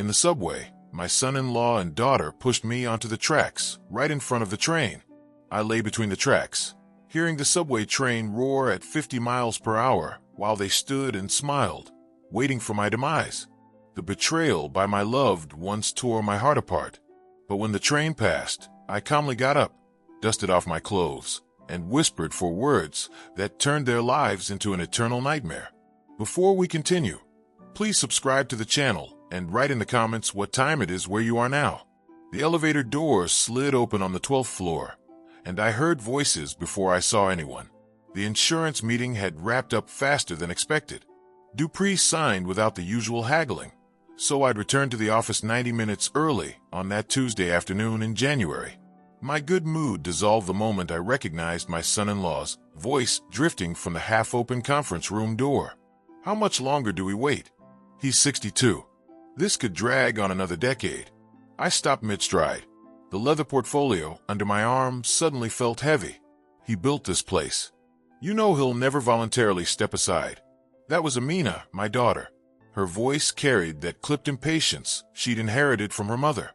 the subway, my son-in-law and daughter pushed me onto the tracks, right in front of the train. I lay between the tracks, hearing the subway train roar at 50 miles per hour while they stood and smiled, waiting for my demise. The betrayal by my loved ones tore my heart apart. But when the train passed, I calmly got up, dusted off my clothes, and whispered for words that turned their lives into an eternal nightmare. Before we continue, please subscribe to the channel and write in the comments what time it is where you are now. The elevator doors slid open on the 12th floor, and I heard voices before I saw anyone. The insurance meeting had wrapped up faster than expected. Dupree signed without the usual haggling, so I'd return to the office 90 minutes early on that Tuesday afternoon in January. My good mood dissolved the moment I recognized my son-in-law's voice drifting from the half-open conference room door. How much longer do we wait? He's 62. This could drag on another decade. I stopped mid-stride. The leather portfolio under my arm suddenly felt heavy. He built this place. You know he'll never voluntarily step aside. That was Amina, my daughter. Her voice carried that clipped impatience she'd inherited from her mother.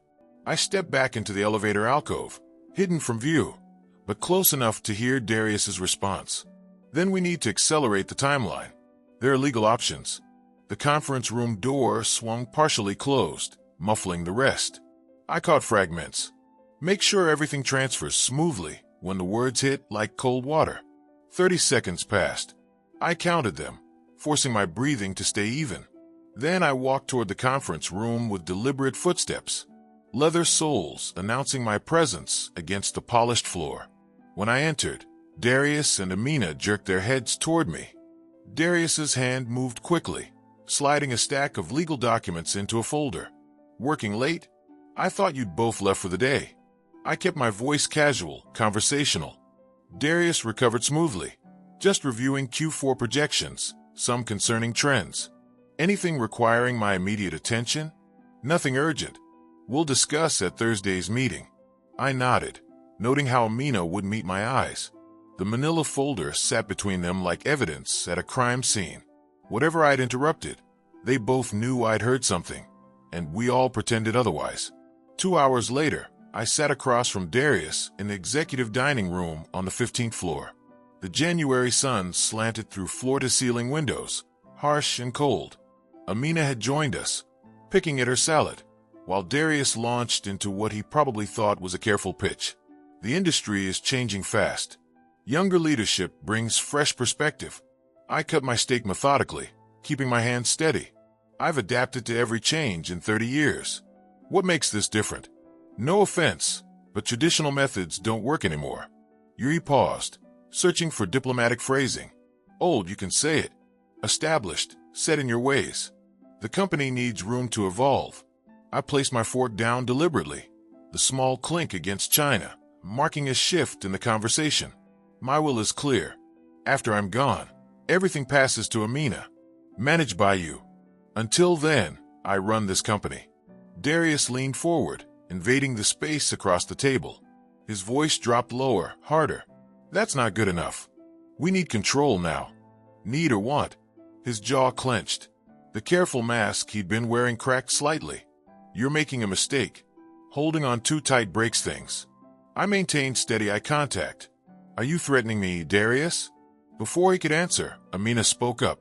I stepped back into the elevator alcove, hidden from view, but close enough to hear Darius's response. Then we need to accelerate the timeline. There are legal options. The conference room door swung partially closed, muffling the rest. I caught fragments. Make sure everything transfers smoothly when the words hit like cold water. 30 seconds passed. I counted them, forcing my breathing to stay even. Then I walked toward the conference room with deliberate footsteps, leather soles announcing my presence against the polished floor. When I entered, Darius and Amina jerked their heads toward me. Darius's hand moved quickly, sliding a stack of legal documents into a folder. Working late? I thought you'd both left for the day. I kept my voice casual, conversational. Darius recovered smoothly, just reviewing Q4 projections, some concerning trends. Anything requiring my immediate attention? Nothing urgent. We'll discuss at Thursday's meeting. I nodded, noting how Amina would meet my eyes. The manila folder sat between them like evidence at a crime scene. Whatever I'd interrupted, they both knew I'd heard something, and we all pretended otherwise. 2 hours later, I sat across from Darius in the executive dining room on the 15th floor. The January sun slanted through floor-to-ceiling windows, harsh and cold. Amina had joined us, picking at her salad, while Darius launched into what he probably thought was a careful pitch. The industry is changing fast. Younger leadership brings fresh perspective. I cut my steak methodically, keeping my hands steady. I've adapted to every change in 30 years. What makes this different? No offense, but traditional methods don't work anymore. Yuri paused, searching for diplomatic phrasing. Old, you can say it. Established, set in your ways. The company needs room to evolve. I placed my fork down deliberately, the small clink against china, marking a shift in the conversation. My will is clear. After I'm gone, everything passes to Amina, managed by you. Until then, I run this company. Darius leaned forward, invading the space across the table. His voice dropped lower, harder. That's not good enough. We need control now. Need or want? His jaw clenched. The careful mask he'd been wearing cracked slightly. You're making a mistake. Holding on too tight breaks things. I maintained steady eye contact. Are you threatening me, Darius? Before he could answer, Amina spoke up.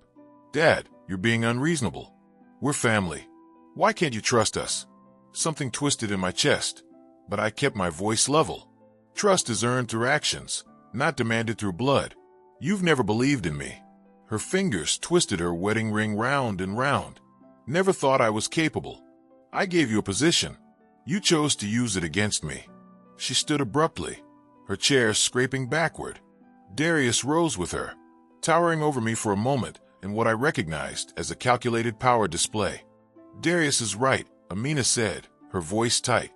Dad, you're being unreasonable. We're family. Why can't you trust us? Something twisted in my chest, but I kept my voice level. Trust is earned through actions, not demanded through blood. You've never believed in me. Her fingers twisted her wedding ring round and round. Never thought I was capable. I gave you a position. You chose to use it against me. She stood abruptly, her chair scraping backward. Darius rose with her, towering over me for a moment in what I recognized as a calculated power display. Darius is right, Amina said, her voice tight.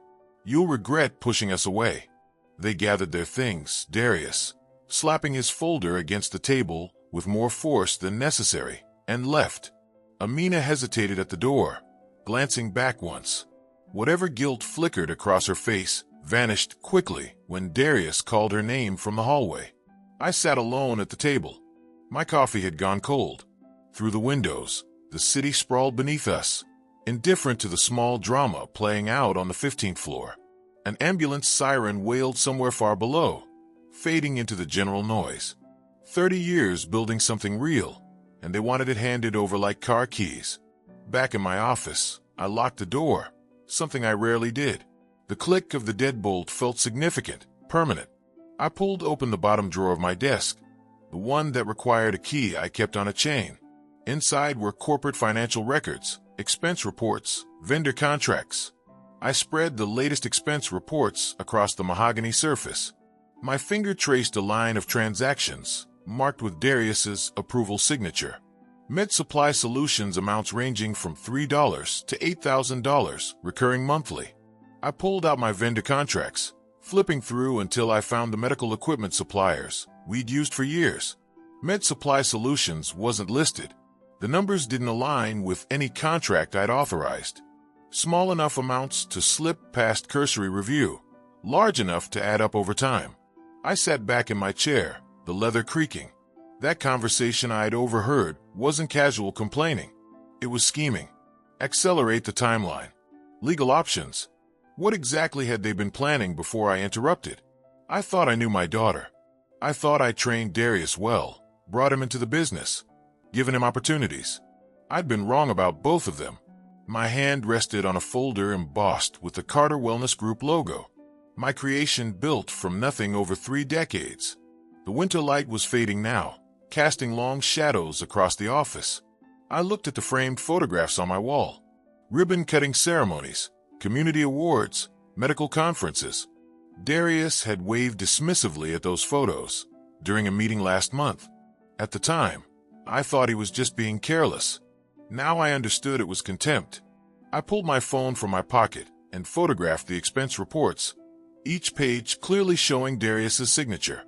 You'll regret pushing us away. They gathered their things, Darius, slapping his folder against the table with more force than necessary, and left. Amina hesitated at the door, glancing back once. Whatever guilt flickered across her face vanished quickly when Darius called her name from the hallway. I sat alone at the table. My coffee had gone cold. Through the windows, the city sprawled beneath us, indifferent to the small drama playing out on the 15th floor. An ambulance siren wailed somewhere far below, fading into the general noise. 30 years building something real, and they wanted it handed over like car keys. Back in my office, I locked the door, something I rarely did. The click of the deadbolt felt significant, permanent. I pulled open the bottom drawer of my desk, the one that required a key I kept on a chain. Inside were corporate financial records, expense reports, vendor contracts. I spread the latest expense reports across the mahogany surface. My finger traced a line of transactions, marked with Darius's approval signature. Med Supply Solutions amounts ranging from $3 to $8,000, recurring monthly. I pulled out my vendor contracts, flipping through until I found the medical equipment suppliers we'd used for years. Med Supply Solutions wasn't listed. The numbers didn't align with any contract I'd authorized. Small enough amounts to slip past cursory review, large enough to add up over time. I sat back in my chair, the leather creaking. That conversation I'd overheard wasn't casual complaining. It was scheming. Accelerate the timeline. Legal options. What exactly had they been planning before I interrupted? I thought I knew my daughter. I thought I trained Darius well, brought him into the business, given him opportunities. I'd been wrong about both of them. My hand rested on a folder embossed with the Carter Wellness Group logo. My creation built from nothing over 3 decades. The winter light was fading now, casting long shadows across the office. I looked at the framed photographs on my wall. Ribbon-cutting ceremonies, community awards, medical conferences. Darius had waved dismissively at those photos during a meeting last month. At the time, I thought he was just being careless. Now I understood it was contempt. I pulled my phone from my pocket and photographed the expense reports, each page clearly showing Darius's signature.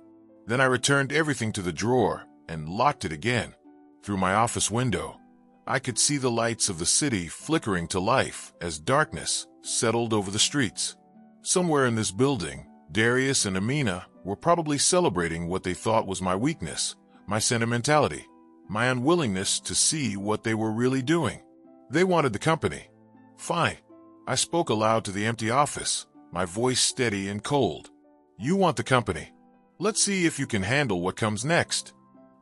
Then I returned everything to the drawer and locked it again. Through my office window, I could see the lights of the city flickering to life as darkness settled over the streets. Somewhere in this building, Darius and Amina were probably celebrating what they thought was my weakness, my sentimentality, my unwillingness to see what they were really doing. They wanted the company. Fine. I spoke aloud to the empty office, my voice steady and cold. You want the company. Let's see if you can handle what comes next.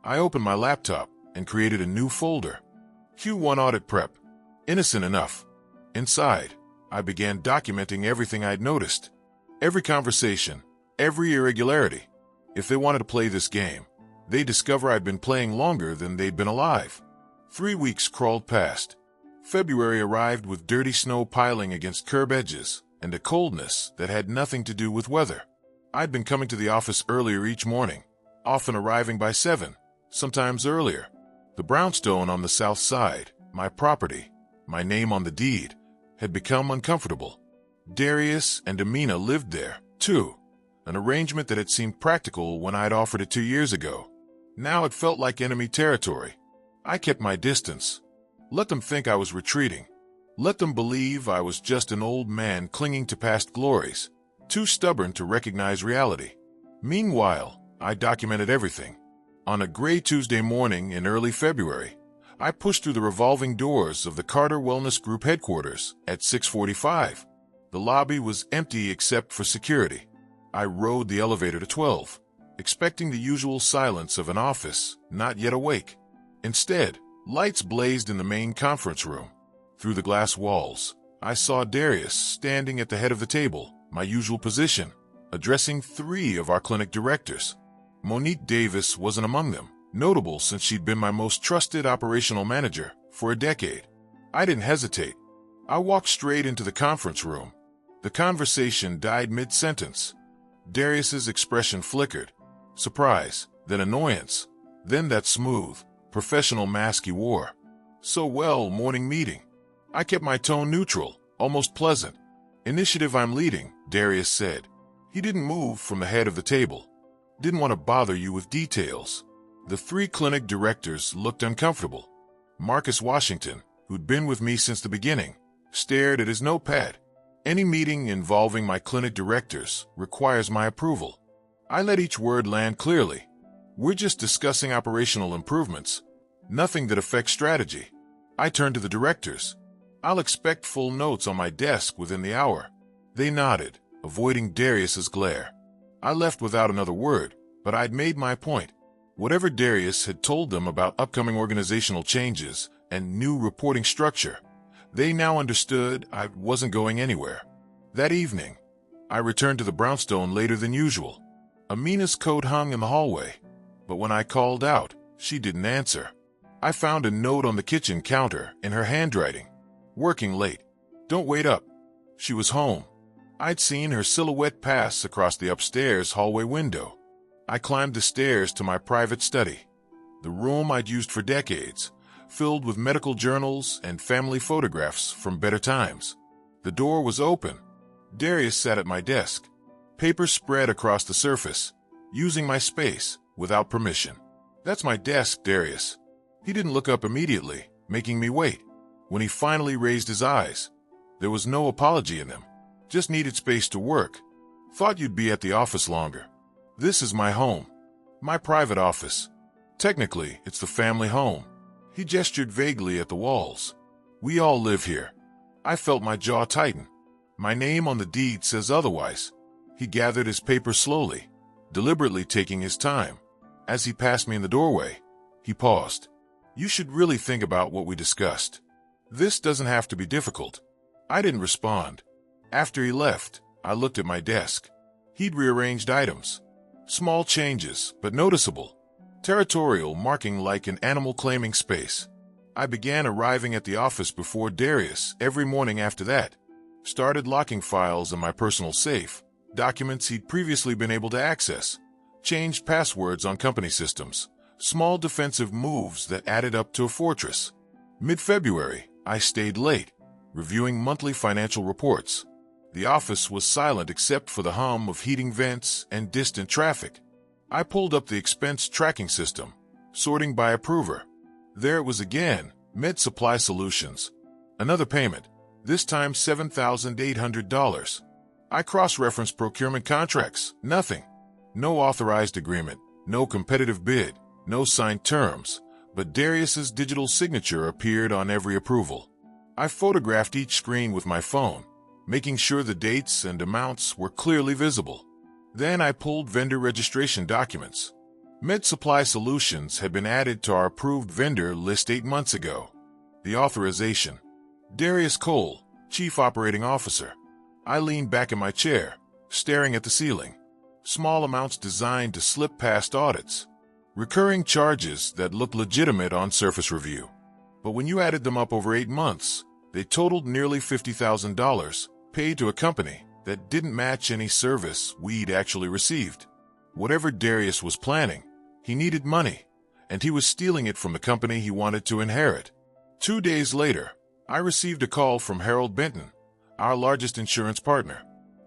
I opened my laptop and created a new folder. Q1 Audit Prep. Innocent enough. Inside, I began documenting everything I'd noticed. Every conversation, every irregularity. If they wanted to play this game, they'd discover I'd been playing longer than they'd been alive. 3 weeks crawled past. February arrived with dirty snow piling against curb edges and a coldness that had nothing to do with weather. I'd been coming to the office earlier each morning, often arriving by 7, sometimes earlier. The brownstone on the south side, my property, my name on the deed, had become uncomfortable. Darius and Amina lived there, too, an arrangement that had seemed practical when I'd offered it 2 years ago. Now it felt like enemy territory. I kept my distance. Let them think I was retreating. Let them believe I was just an old man clinging to past glories, too stubborn to recognize reality. Meanwhile, I documented everything. On a gray Tuesday morning in early February, I pushed through the revolving doors of the Carter Wellness Group headquarters at 6:45. The lobby was empty except for security. I rode the elevator to 12, expecting the usual silence of an office not yet awake. Instead, lights blazed in the main conference room. Through the glass walls, I saw Darius standing at the head of the table, my usual position, addressing 3 of our clinic directors. Monique Davis wasn't among them, notable since she'd been my most trusted operational manager for a decade. I didn't hesitate. I walked straight into the conference room. The conversation died mid-sentence. Darius's expression flickered. Surprise, then annoyance, then that smooth, professional mask he wore. So well, morning meeting. I kept my tone neutral, almost pleasant. Initiative I'm leading, Darius said. He didn't move from the head of the table. Didn't want to bother you with details. The 3 clinic directors looked uncomfortable. Marcus Washington, who'd been with me since the beginning, stared at his notepad. Any meeting involving my clinic directors requires my approval. I let each word land clearly. We're just discussing operational improvements, nothing that affects strategy. I turned to the directors. I'll expect full notes on my desk within the hour. They nodded, avoiding Darius's glare. I left without another word, but I'd made my point. Whatever Darius had told them about upcoming organizational changes and new reporting structure, they now understood I wasn't going anywhere. That evening, I returned to the brownstone later than usual. Amina's coat hung in the hallway, but when I called out, she didn't answer. I found a note on the kitchen counter in her handwriting. Working late. Don't wait up. She was home. I'd seen her silhouette pass across the upstairs hallway window. I climbed the stairs to my private study, the room I'd used for decades, filled with medical journals and family photographs from better times. The door was open. Darius sat at my desk, paper spread across the surface, using my space without permission. That's my desk, Darius. He didn't look up immediately, making me wait. When he finally raised his eyes, there was no apology in them. Just needed space to work. Thought you'd be at the office longer. This is my home. My private office. Technically, it's the family home. He gestured vaguely at the walls. We all live here. I felt my jaw tighten. My name on the deed says otherwise. He gathered his paper slowly, deliberately taking his time. As he passed me in the doorway, he paused. You should really think about what we discussed. This doesn't have to be difficult. I didn't respond. After he left, I looked at my desk. He'd rearranged items. Small changes, but noticeable. Territorial marking like an animal claiming space. I began arriving at the office before Darius every morning after that. Started locking files in my personal safe, documents he'd previously been able to access. Changed passwords on company systems. Small defensive moves that added up to a fortress. Mid-February, I stayed late, reviewing monthly financial reports. The office was silent except for the hum of heating vents and distant traffic. I pulled up the expense tracking system, sorting by approver. There it was again, Med Supply Solutions. Another payment, this time $7,800. I cross-referenced procurement contracts, nothing. No authorized agreement, no competitive bid, no signed terms, but Darius's digital signature appeared on every approval. I photographed each screen with my phone, making sure the dates and amounts were clearly visible. Then I pulled vendor registration documents. Med Supply Solutions had been added to our approved vendor list 8 months ago. The authorization. Darius Cole, Chief Operating Officer. I leaned back in my chair, staring at the ceiling. Small amounts designed to slip past audits. Recurring charges that looked legitimate on surface review. But when you added them up over 8 months, they totaled nearly $50,000, paid to a company that didn't match any service we'd actually received. Whatever Darius was planning, he needed money, and he was stealing it from the company he wanted to inherit. 2 days later, I received a call from Harold Benton, our largest insurance partner.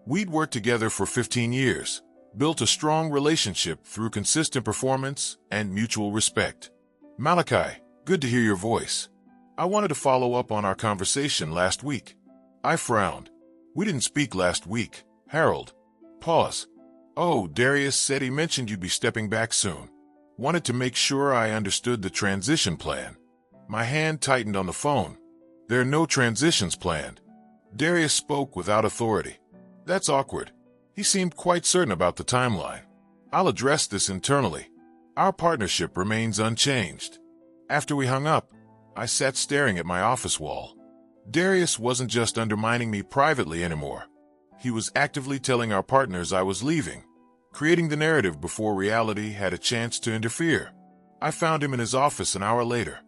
We'd worked together for 15 years, built a strong relationship through consistent performance and mutual respect. Malachi, good to hear your voice. I wanted to follow up on our conversation last week. I frowned. We didn't speak last week, Harold. Pause. Oh, Darius said he mentioned you'd be stepping back soon. Wanted to make sure I understood the transition plan. My hand tightened on the phone. There are no transitions planned. Darius spoke without authority. That's awkward. He seemed quite certain about the timeline. I'll address this internally. Our partnership remains unchanged. After we hung up, I sat staring at my office wall. Darius wasn't just undermining me privately anymore. He was actively telling our partners I was leaving, creating the narrative before reality had a chance to interfere. I found him in his office an hour later.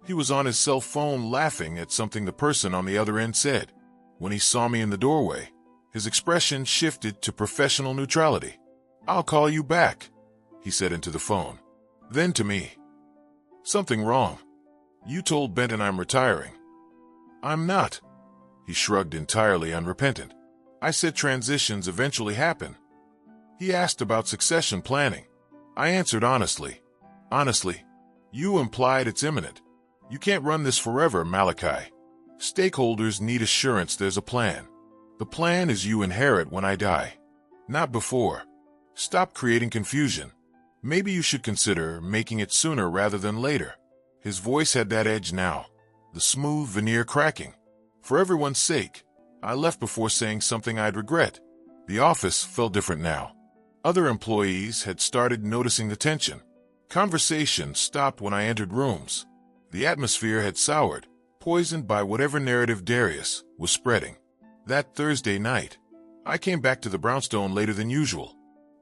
He was on his cell phone laughing at something the person on the other end said. When he saw me in the doorway, his expression shifted to professional neutrality. I'll call you back, he said into the phone. Then to me. Something wrong. You told Benton I'm retiring. I'm not. He shrugged, entirely unrepentant. I said transitions eventually happen. He asked about succession planning. I answered honestly. Honestly, you implied it's imminent. You can't run this forever, Malachi. Stakeholders need assurance there's a plan. The plan is you inherit when I die. Not before. Stop creating confusion. Maybe you should consider making it sooner rather than later. His voice had that edge now, the smooth veneer cracking. For everyone's sake, I left before saying something I'd regret. The office felt different now. Other employees had started noticing the tension. Conversation stopped when I entered rooms. The atmosphere had soured, poisoned by whatever narrative Darius was spreading. That Thursday night, I came back to the brownstone later than usual.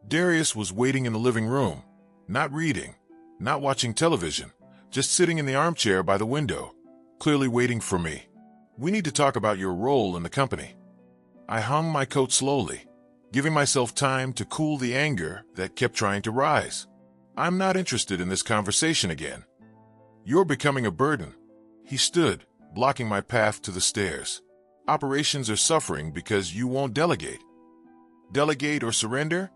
Darius was waiting in the living room, not reading, not watching television, just sitting in the armchair by the window, clearly waiting for me. "We need to talk about your role in the company." I hung my coat slowly, giving myself time to cool the anger that kept trying to rise. "I'm not interested in this conversation again. You're becoming a burden." He stood, blocking my path to the stairs. "Operations are suffering because you won't delegate." Delegate or surrender?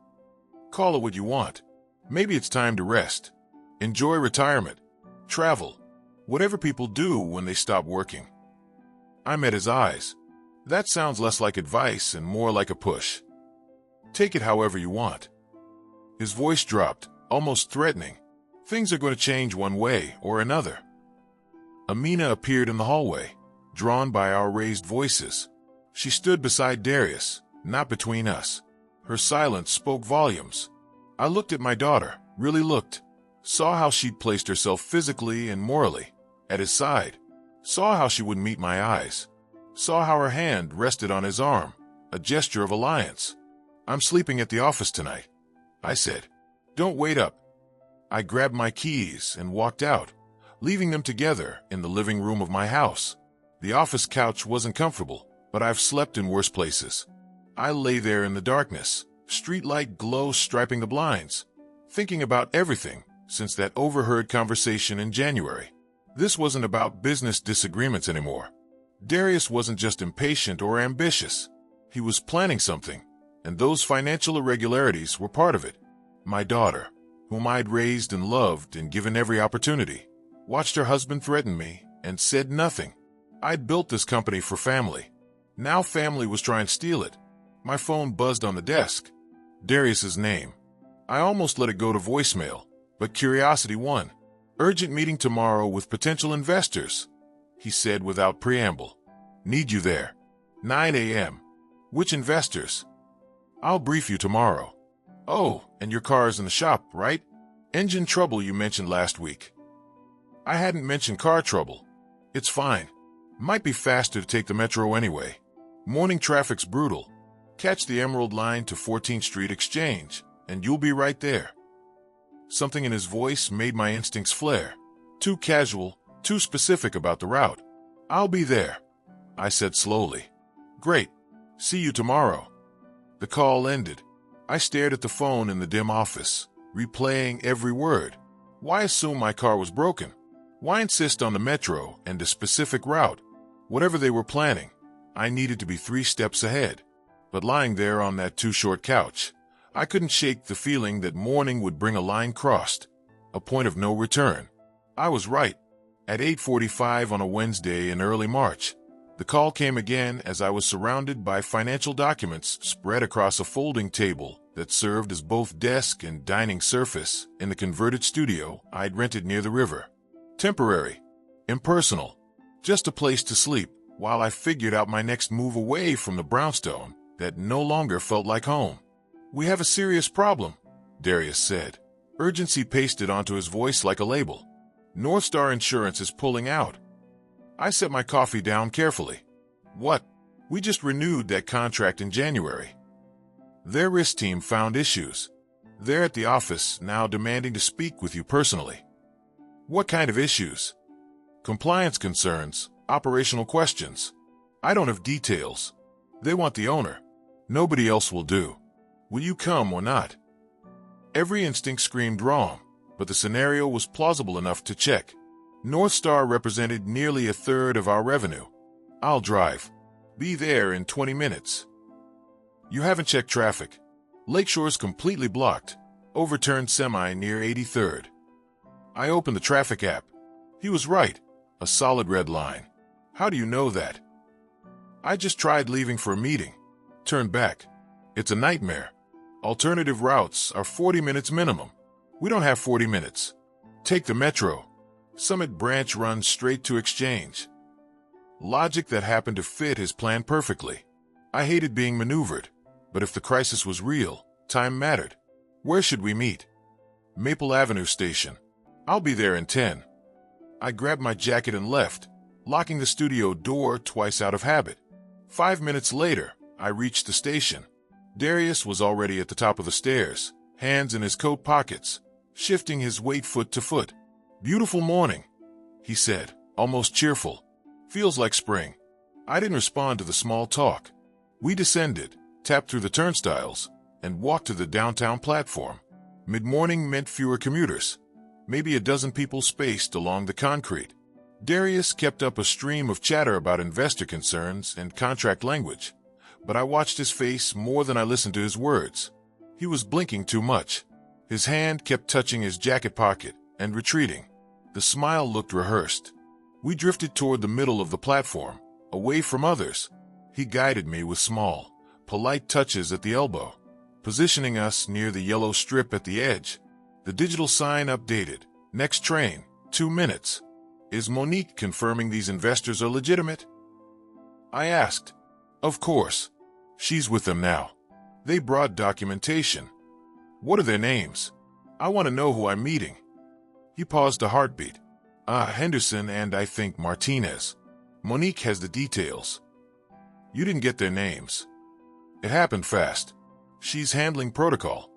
Call it what you want. Maybe it's time to rest. Enjoy retirement. Travel. Whatever people do when they stop working. I met his eyes. "That sounds less like advice and more like a push. Take it however you want." His voice dropped, almost threatening. "Things are going to change one way or another." Amina appeared in the hallway, drawn by our raised voices. She stood beside Darius, not between us. Her silence spoke volumes. I looked at my daughter, really looked, saw how she'd placed herself physically and morally at his side, saw how she wouldn't meet my eyes, saw how her hand rested on his arm, a gesture of alliance. "I'm sleeping at the office tonight," I said. "Don't wait up." I grabbed my keys and walked out, leaving them together in the living room of my house. The office couch wasn't comfortable, but I've slept in worse places. I lay there in the darkness, streetlight glow striping the blinds, thinking about everything since that overheard conversation in January. This wasn't about business disagreements anymore. Darius wasn't just impatient or ambitious. He was planning something, and those financial irregularities were part of it. My daughter, whom I'd raised and loved and given every opportunity, watched her husband threaten me and said nothing. I'd built this company for family. Now family was trying to steal it. My phone buzzed on the desk. Darius's name. I almost let it go to voicemail, but curiosity won. "Urgent meeting tomorrow with potential investors," he said without preamble. "Need you there. 9 a.m. "Which investors?" "I'll brief you tomorrow." "Oh, and your car's in the shop, right? Engine trouble you mentioned last week." I hadn't mentioned car trouble. "It's fine. Might be faster to take the metro anyway. Morning traffic's brutal. Catch the Emerald Line to 14th Street Exchange, and you'll be right there." Something in his voice made my instincts flare. Too casual, too specific about the route. "I'll be there," I said slowly. "Great. See you tomorrow." The call ended. I stared at the phone in the dim office, replaying every word. Why assume my car was broken? Why insist on the metro and a specific route? Whatever they were planning, I needed to be 3 steps ahead. But lying there on that too-short couch, I couldn't shake the feeling that morning would bring a line crossed, a point of no return. I was right. At 8:45 on a Wednesday in early March, the call came again as I was surrounded by financial documents spread across a folding table that served as both desk and dining surface in the converted studio I'd rented near the river. Temporary, impersonal, just a place to sleep while I figured out my next move away from the brownstone that no longer felt like home. "We have a serious problem," Darius said, urgency pasted onto his voice like a label. "Northstar Insurance is pulling out." I set my coffee down carefully. "What? We just renewed that contract in January." "Their risk team found issues. They're at the office now demanding to speak with you personally." "What kind of issues?" "Compliance concerns, operational questions. I don't have details. They want the owner. Nobody else will do. Will you come or not?" Every instinct screamed wrong, but the scenario was plausible enough to check. Northstar represented nearly a third of our revenue. "I'll drive. Be there in 20 minutes. "You haven't checked traffic. Lakeshore's completely blocked. Overturned semi near 83rd. I opened the traffic app. He was right. A solid red line. "How do you know that?" "I just tried leaving for a meeting. Turned back. It's a nightmare. Alternative routes are 40 minutes minimum. We don't have 40 minutes. Take the metro. Summit Branch runs straight to Exchange." Logic that happened to fit his plan perfectly. I hated being maneuvered, but if the crisis was real, time mattered. Where should we meet? Maple Avenue Station. I'll be there in 10. I grabbed my jacket and left, locking the studio door twice out of habit. 5 minutes later, I reached the station. Darius was already at the top of the stairs, hands in his coat pockets, shifting his weight foot to foot. "Beautiful morning," he said, almost cheerful. "Feels like spring." I didn't respond to the small talk. We descended, tapped through the turnstiles, and walked to the downtown platform. Mid-morning meant fewer commuters, maybe a dozen people spaced along the concrete. Darius kept up a stream of chatter about investor concerns and contract language, but I watched his face more than I listened to his words. He was blinking too much. His hand kept touching his jacket pocket and retreating. The smile looked rehearsed. We drifted toward the middle of the platform, away from others. He guided me with small, polite touches at the elbow, positioning us near the yellow strip at the edge. The digital sign updated. "Next train, 2 minutes." "Is Monique confirming these investors are legitimate?" I asked. "Of course. She's with them now. They brought documentation." "What are their names? I want to know who I'm meeting." He paused a heartbeat. Henderson and I think Martinez. Monique has the details." "You didn't get their names." "It happened fast. She's handling protocol."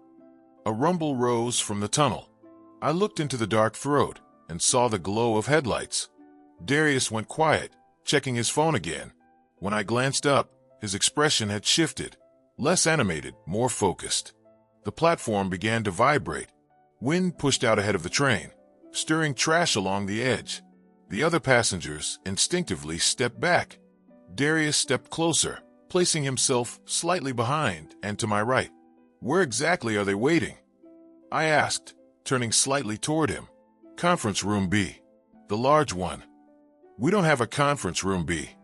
A rumble rose from the tunnel. I looked into the dark throat and saw the glow of headlights. Darius went quiet, checking his phone again. When I glanced up, his expression had shifted, less animated, more focused. The platform began to vibrate. Wind pushed out ahead of the train, stirring trash along the edge. The other passengers instinctively stepped back. Darius stepped closer, placing himself slightly behind and to my right. "Where exactly are they waiting?" I asked, turning slightly toward him. "Conference room B. The large one." "We don't have a conference room B."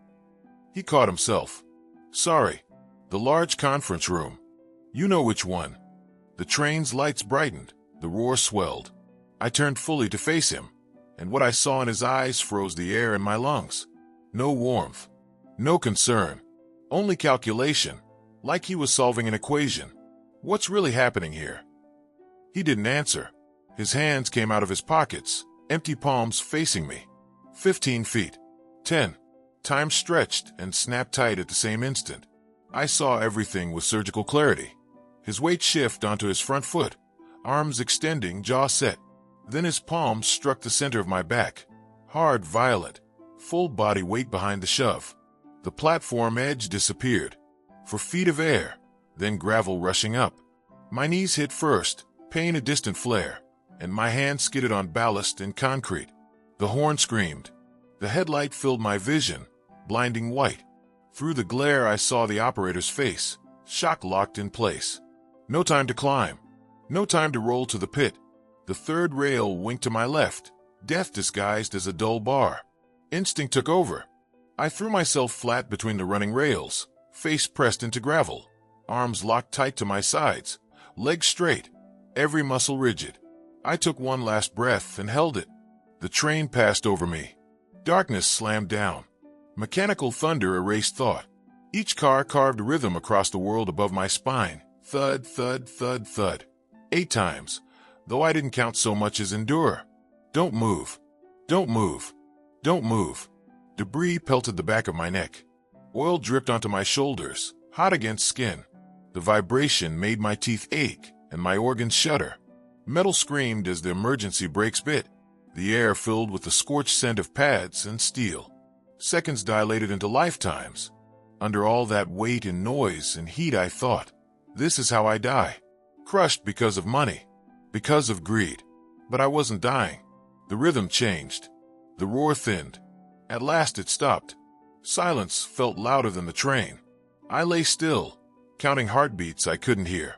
He caught himself. "Sorry. The large conference room. You know which one." The train's lights brightened. The roar swelled. I turned fully to face him, and what I saw in his eyes froze the air in my lungs. No warmth. No concern. Only calculation, like he was solving an equation. What's really happening here? He didn't answer. His hands came out of his pockets, empty palms facing me. 15 feet. 10. Time stretched and snapped tight at the same instant. I saw everything with surgical clarity. His weight shift onto his front foot, arms extending, jaw set. Then his palms struck the center of my back. Hard, violent, full body weight behind the shove. The platform edge disappeared. For feet of air, then gravel rushing up. My knees hit first, pain a distant flare, and my hand skidded on ballast and concrete. The horn screamed. The headlight filled my vision, blinding white. Through the glare I saw the operator's face, shock locked in place. No time to climb. No time to roll to the pit. The third rail winked to my left, death disguised as a dull bar. Instinct took over. I threw myself flat between the running rails, face pressed into gravel, arms locked tight to my sides, legs straight, every muscle rigid. I took one last breath and held it. The train passed over me. Darkness slammed down. Mechanical thunder erased thought. Each car carved a rhythm across the world above my spine. Thud, thud, thud, thud. 8 times, though I didn't count so much as endure. Don't move. Don't move. Don't move. Debris pelted the back of my neck. Oil dripped onto my shoulders, hot against skin. The vibration made my teeth ache and my organs shudder. Metal screamed as the emergency brakes bit. The air filled with the scorched scent of pads and steel. Seconds dilated into lifetimes. Under all that weight and noise and heat, I thought, this is how I die. Crushed because of money. Because of greed. But I wasn't dying. The rhythm changed. The roar thinned. At last it stopped. Silence felt louder than the train. I lay still, counting heartbeats I couldn't hear.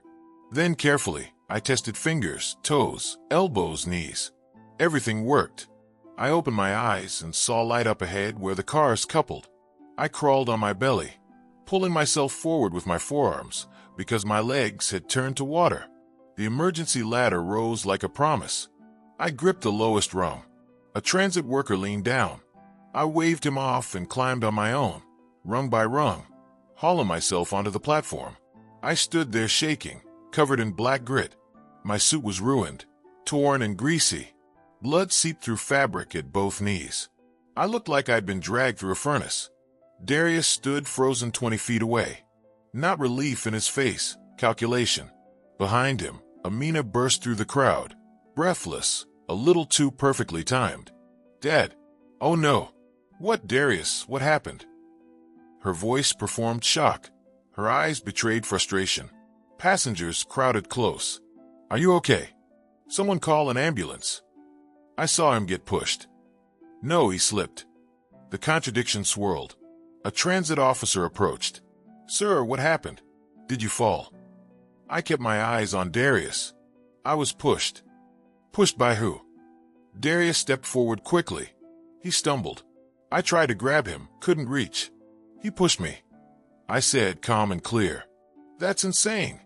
Then carefully, I tested fingers, toes, elbows, knees. Everything worked. I opened my eyes and saw light up ahead where the cars coupled. I crawled on my belly, pulling myself forward with my forearms because my legs had turned to water. The emergency ladder rose like a promise. I gripped the lowest rung. A transit worker leaned down. I waved him off and climbed on my own, rung by rung, hauling myself onto the platform. I stood there shaking, covered in black grit. My suit was ruined, torn and greasy. Blood seeped through fabric at both knees. I looked like I'd been dragged through a furnace. Darius stood frozen 20 feet away. Not relief in his face, calculation. Behind him, Amina burst through the crowd, breathless, a little too perfectly timed. "Dad! Oh no! What, Darius? What happened?" Her voice performed shock. Her eyes betrayed frustration. Passengers crowded close. "Are you okay? Someone call an ambulance." I saw him get pushed. "No," he slipped. The contradiction swirled. A transit officer approached. "Sir, what happened? Did you fall?" I kept my eyes on Darius. I was pushed. Pushed by who? Darius stepped forward quickly. He stumbled. I tried to grab him, couldn't reach. "He pushed me," I said, calm and clear. "That's insane,"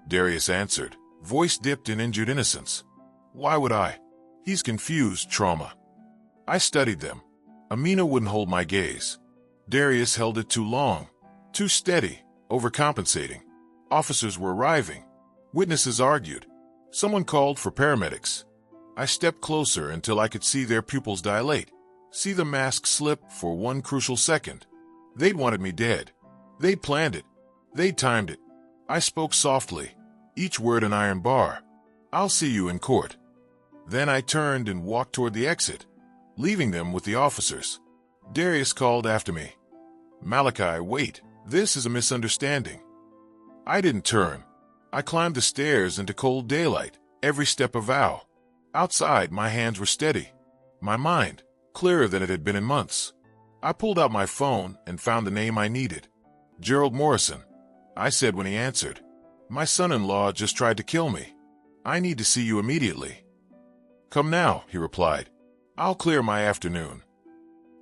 Darius answered, voice dipped in injured innocence. "Why would I?" He's confused, trauma. I studied them. Amina wouldn't hold my gaze. Darius held it too long, too steady, overcompensating. Officers were arriving. Witnesses argued. Someone called for paramedics. I stepped closer until I could see their pupils dilate, see the mask slip for one crucial second. They'd wanted me dead. They'd planned it. They'd timed it. I spoke softly, each word an iron bar. "I'll see you in court." Then I turned and walked toward the exit, leaving them with the officers. Darius called after me. "Malachi, wait. This is a misunderstanding." I didn't turn. I climbed the stairs into cold daylight, every step a vow. Outside, my hands were steady, my mind clearer than it had been in months. I pulled out my phone and found the name I needed. "Gerald Morrison," I said when he answered. "My son-in-law just tried to kill me. I need to see you immediately." "Come now," he replied. "I'll clear my afternoon."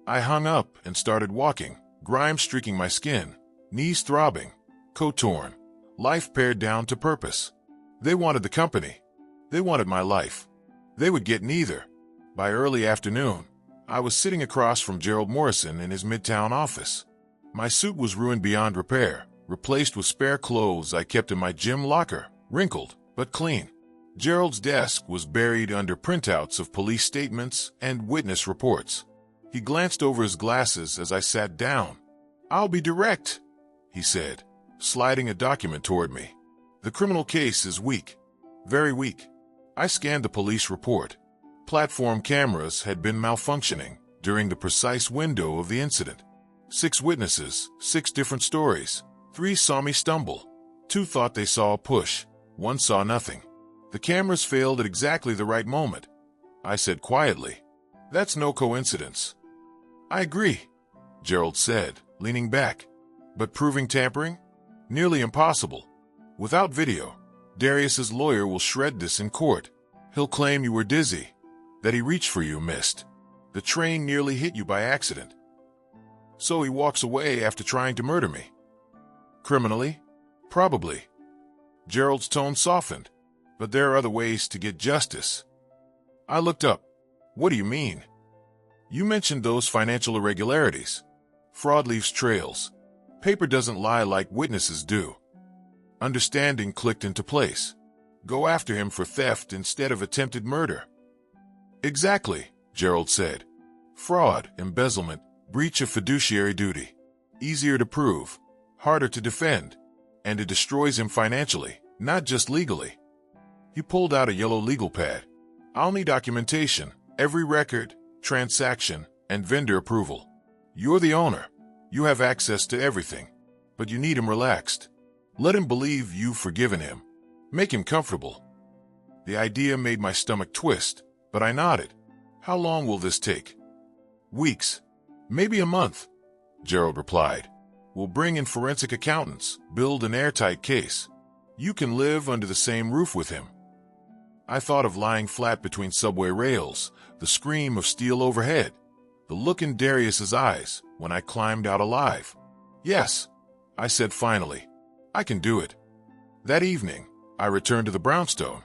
I hung up and started walking, grime streaking my skin, knees throbbing, coat torn, life pared down to purpose. They wanted the company. They wanted my life. They would get neither. By early afternoon, I was sitting across from Gerald Morrison in his Midtown office. My suit was ruined beyond repair, replaced with spare clothes I kept in my gym locker, wrinkled but clean. Gerald's desk was buried under printouts of police statements and witness reports. He glanced over his glasses as I sat down. "I'll be direct," he said, sliding a document toward me. "The criminal case is weak, very weak." I scanned the police report. Platform cameras had been malfunctioning during the precise window of the incident. 6 witnesses, 6 different stories. 3 saw me stumble. 2 thought they saw a push. 1 saw nothing. The cameras failed at exactly the right moment. I said quietly, "That's no coincidence." "I agree," Gerald said, leaning back. "But proving tampering? Nearly impossible. Without video, Darius's lawyer will shred this in court. He'll claim you were dizzy, that he reached for you, missed. The train nearly hit you by accident. So he walks away after trying to murder me. Criminally? Probably." Gerald's tone softened. "But there are other ways to get justice." I looked up. "What do you mean?" "You mentioned those financial irregularities. Fraud leaves trails. Paper doesn't lie like witnesses do." Understanding clicked into place. Go after him for theft instead of attempted murder. "Exactly," Gerald said. "Fraud, embezzlement, breach of fiduciary duty. Easier to prove, harder to defend, and it destroys him financially, not just legally." He pulled out a yellow legal pad. "I'll need documentation, every record, transaction, and vendor approval. You're the owner. You have access to everything. But you need him relaxed. Let him believe you've forgiven him. Make him comfortable." The idea made my stomach twist, but I nodded. "How long will this take?" "Weeks. Maybe a month," Gerald replied. "We'll bring in forensic accountants, build an airtight case. You can live under the same roof with him." I thought of lying flat between subway rails, the scream of steel overhead, the look in Darius's eyes when I climbed out alive. "Yes," I said finally. "I can do it." That evening, I returned to the brownstone.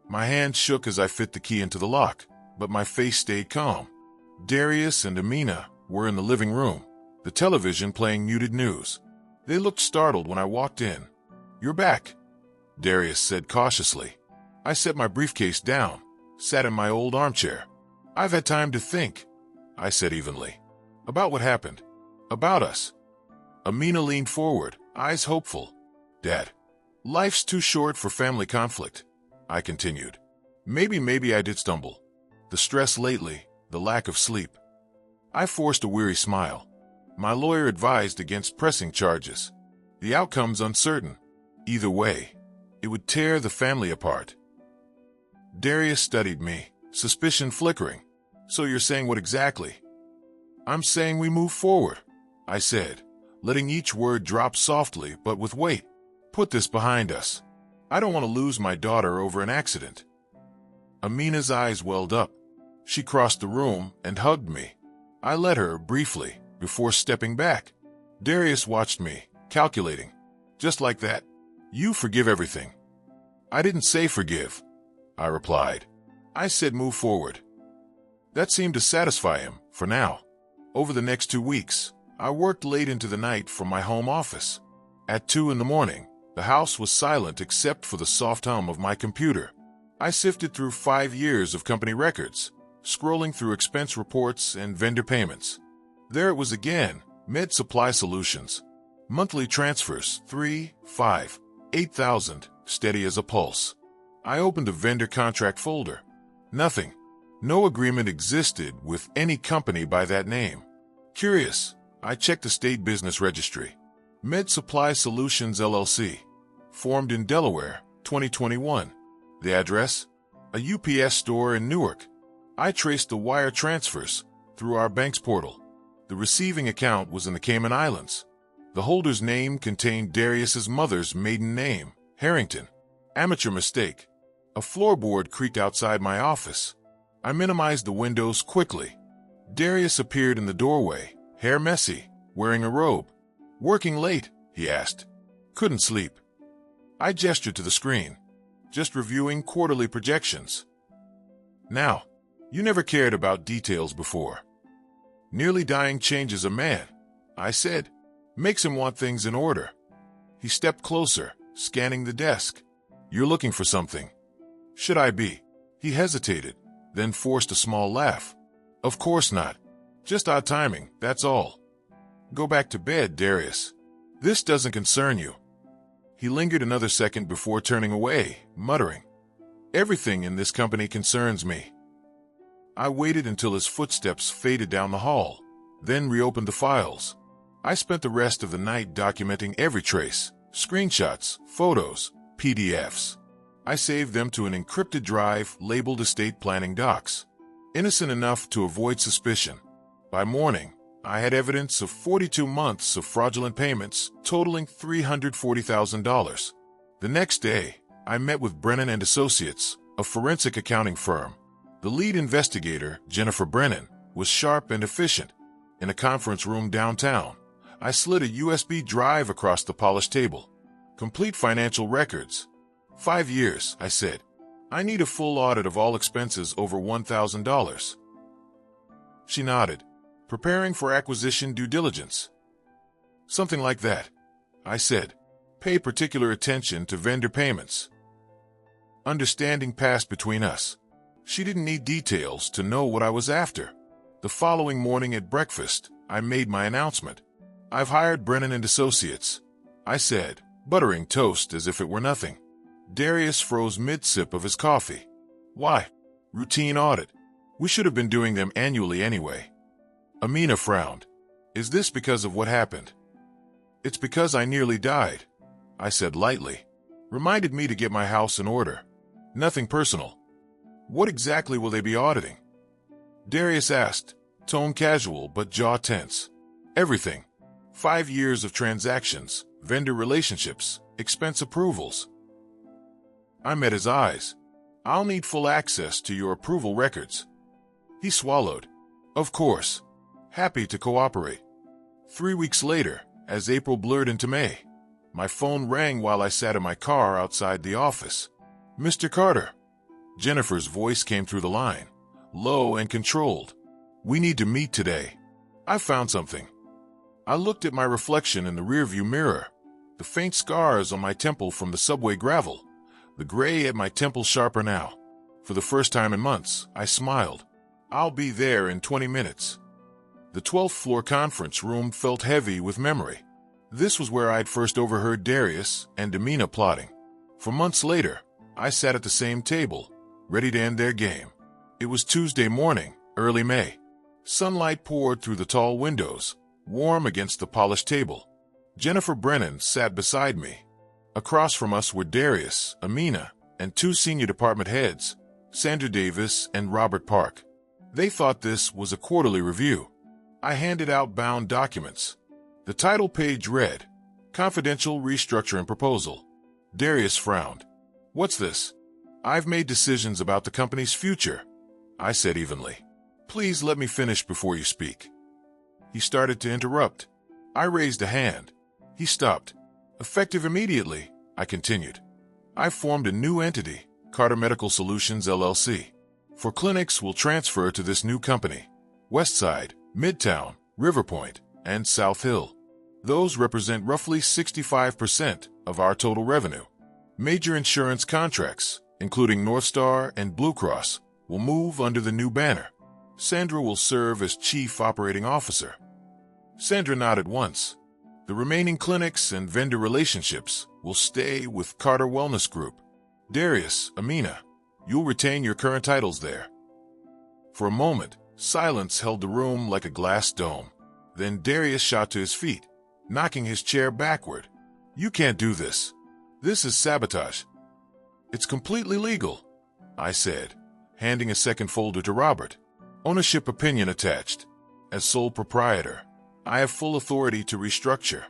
My hand shook as I fit the key into the lock, but my face stayed calm. Darius and Amina were in the living room, the television playing muted news. They looked startled when I walked in. "You're back," Darius said cautiously. I set my briefcase down, sat in my old armchair. "I've had time to think," I said evenly. "About what happened. About us." Amina leaned forward, eyes hopeful. "Dad, life's too short for family conflict," I continued. Maybe I did stumble. The stress lately, the lack of sleep." I forced a weary smile. "My lawyer advised against pressing charges. The outcome's uncertain. Either way, it would tear the family apart." Darius studied me, suspicion flickering. "So you're saying what exactly?" "I'm saying we move forward," I said, letting each word drop softly but with weight. "Put this behind us. I don't want to lose my daughter over an accident." Amina's eyes welled up. She crossed the room and hugged me. I led her briefly before stepping back. Darius watched me, calculating. "Just like that, you forgive everything." "I didn't say forgive," I replied. "I said move forward." That seemed to satisfy him, for now. Over the next 2 weeks, I worked late into the night from my home office. At 2 in the morning, the house was silent except for the soft hum of my computer. I sifted through 5 years of company records, scrolling through expense reports and vendor payments. There it was again, Med Supply Solutions. Monthly transfers, 3, 5, 8,000, steady as a pulse. I opened a vendor contract folder. Nothing. No agreement existed with any company by that name. Curious, I checked the state business registry. Med Supply Solutions LLC. Formed in Delaware, 2021. The address? A UPS store in Newark. I traced the wire transfers through our bank's portal. The receiving account was in the Cayman Islands. The holder's name contained Darius's mother's maiden name, Harrington. Amateur mistake. A floorboard creaked outside my office. I minimized the windows quickly. Darius appeared in the doorway, hair messy, wearing a robe. "Working late?" he asked. "Couldn't sleep." I gestured to the screen. "Just reviewing quarterly projections." "Now, you never cared about details before." "Nearly dying changes a man," I said. "Makes him want things in order." He stepped closer, scanning the desk. "You're looking for something." "Should I be?" He hesitated, then forced a small laugh. "Of course not. Just odd timing, that's all." "Go back to bed, Darius. This doesn't concern you." He lingered another second before turning away, muttering, "Everything in this company concerns me." I waited until his footsteps faded down the hall, then reopened the files. I spent the rest of the night documenting every trace, screenshots, photos, PDFs. I saved them to an encrypted drive labeled Estate Planning Docs. Innocent enough to avoid suspicion. By morning, I had evidence of 42 months of fraudulent payments totaling $340,000. The next day, I met with Brennan and Associates, a forensic accounting firm. The lead investigator, Jennifer Brennan, was sharp and efficient. In a conference room downtown, I slid a USB drive across the polished table. "Complete financial records." 5 years, I said. "I need a full audit of all expenses over $1,000. She nodded. "Preparing for acquisition due diligence." "Something like that," I said. "Pay particular attention to vendor payments." Understanding passed between us. She didn't need details to know what I was after. The following morning at breakfast, I made my announcement. "I've hired Brennan and Associates," I said, buttering toast as if it were nothing. Darius froze mid-sip of his coffee. "Why?" "Routine audit. We should have been doing them annually anyway." Amina frowned. "Is this because of what happened?" "It's because I nearly died," I said lightly. "Reminded me to get my house in order. Nothing personal." "What exactly will they be auditing?" Darius asked, tone casual but jaw tense. "Everything. 5 years of transactions, vendor relationships, expense approvals." I met his eyes. "I'll need full access to your approval records." He swallowed. "Of course. Happy to cooperate." 3 weeks later, as April blurred into May, my phone rang while I sat in my car outside the office. "Mr. Carter." Jennifer's voice came through the line, low and controlled. "We need to meet today." I found something. I looked at my reflection in the rearview mirror. The faint scars on my temple from the subway gravel. The gray at my temple sharper now. For the first time in months, I smiled. I'll be there in 20 minutes. The 12th floor conference room felt heavy with memory. This was where I'd first overheard Darius and Amina plotting. For months later, I sat at the same table, ready to end their game. It was Tuesday morning, early May. Sunlight poured through the tall windows, warm against the polished table. Jennifer Brennan sat beside me. Across from us were Darius, Amina, and two senior department heads, Sandra Davis and Robert Park. They thought this was a quarterly review. I handed out bound documents. The title page read, Confidential Restructuring Proposal. Darius frowned. What's this? I've made decisions about the company's future, I said evenly. Please let me finish before you speak. He started to interrupt. I raised a hand. He stopped. Effective immediately, I continued. I formed a new entity, Carter Medical Solutions LLC. For clinics will transfer to this new company. Westside, Midtown, Riverpoint, and South Hill. Those represent roughly 65% of our total revenue. Major insurance contracts, including Northstar and Blue Cross, will move under the new banner. Sandra will serve as Chief Operating Officer. Sandra nodded once. The remaining clinics and vendor relationships will stay with Carter Wellness Group. Darius, Amina, you'll retain your current titles there. For a moment, silence held the room like a glass dome. Then Darius shot to his feet, knocking his chair backward. You can't do this. This is sabotage. It's completely legal, I said, handing a second folder to Robert. Ownership opinion attached. As sole proprietor, I have full authority to restructure.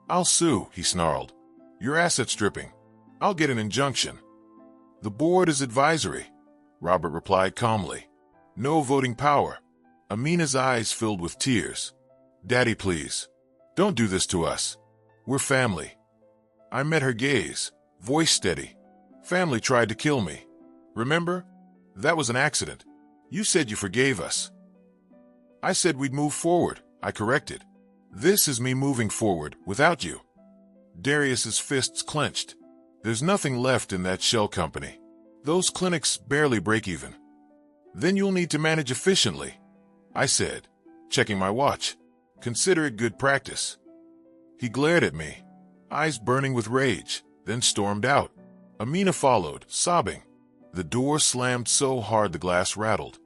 I'll sue, he snarled. You're asset stripping. I'll get an injunction. The board is advisory, Robert replied calmly. No voting power. Amina's eyes filled with tears. Daddy, please. Don't do this to us. We're family. I met her gaze, voice steady. Family tried to kill me. Remember? That was an accident. You said you forgave us. I said we'd move forward, I corrected. This is me moving forward without you. Darius's fists clenched. There's nothing left in that shell company. Those clinics barely break even. Then you'll need to manage efficiently, I said, checking my watch. Consider it good practice. He glared at me, eyes burning with rage, then stormed out. Amina followed, sobbing. The door slammed so hard the glass rattled.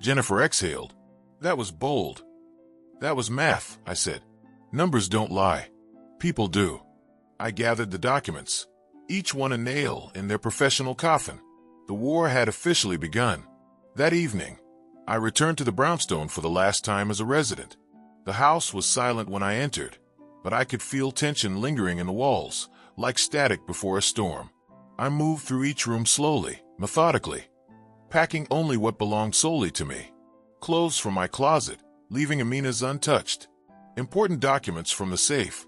Jennifer exhaled. That was bold. That was math, I said. Numbers don't lie. People do. I gathered the documents, each one a nail in their professional coffin. The war had officially begun. That evening, I returned to the brownstone for the last time as a resident. The house was silent when I entered, but I could feel tension lingering in the walls, like static before a storm. I moved through each room slowly, methodically, packing only what belonged solely to me. Clothes from my closet, leaving Amina's untouched. Important documents from the safe.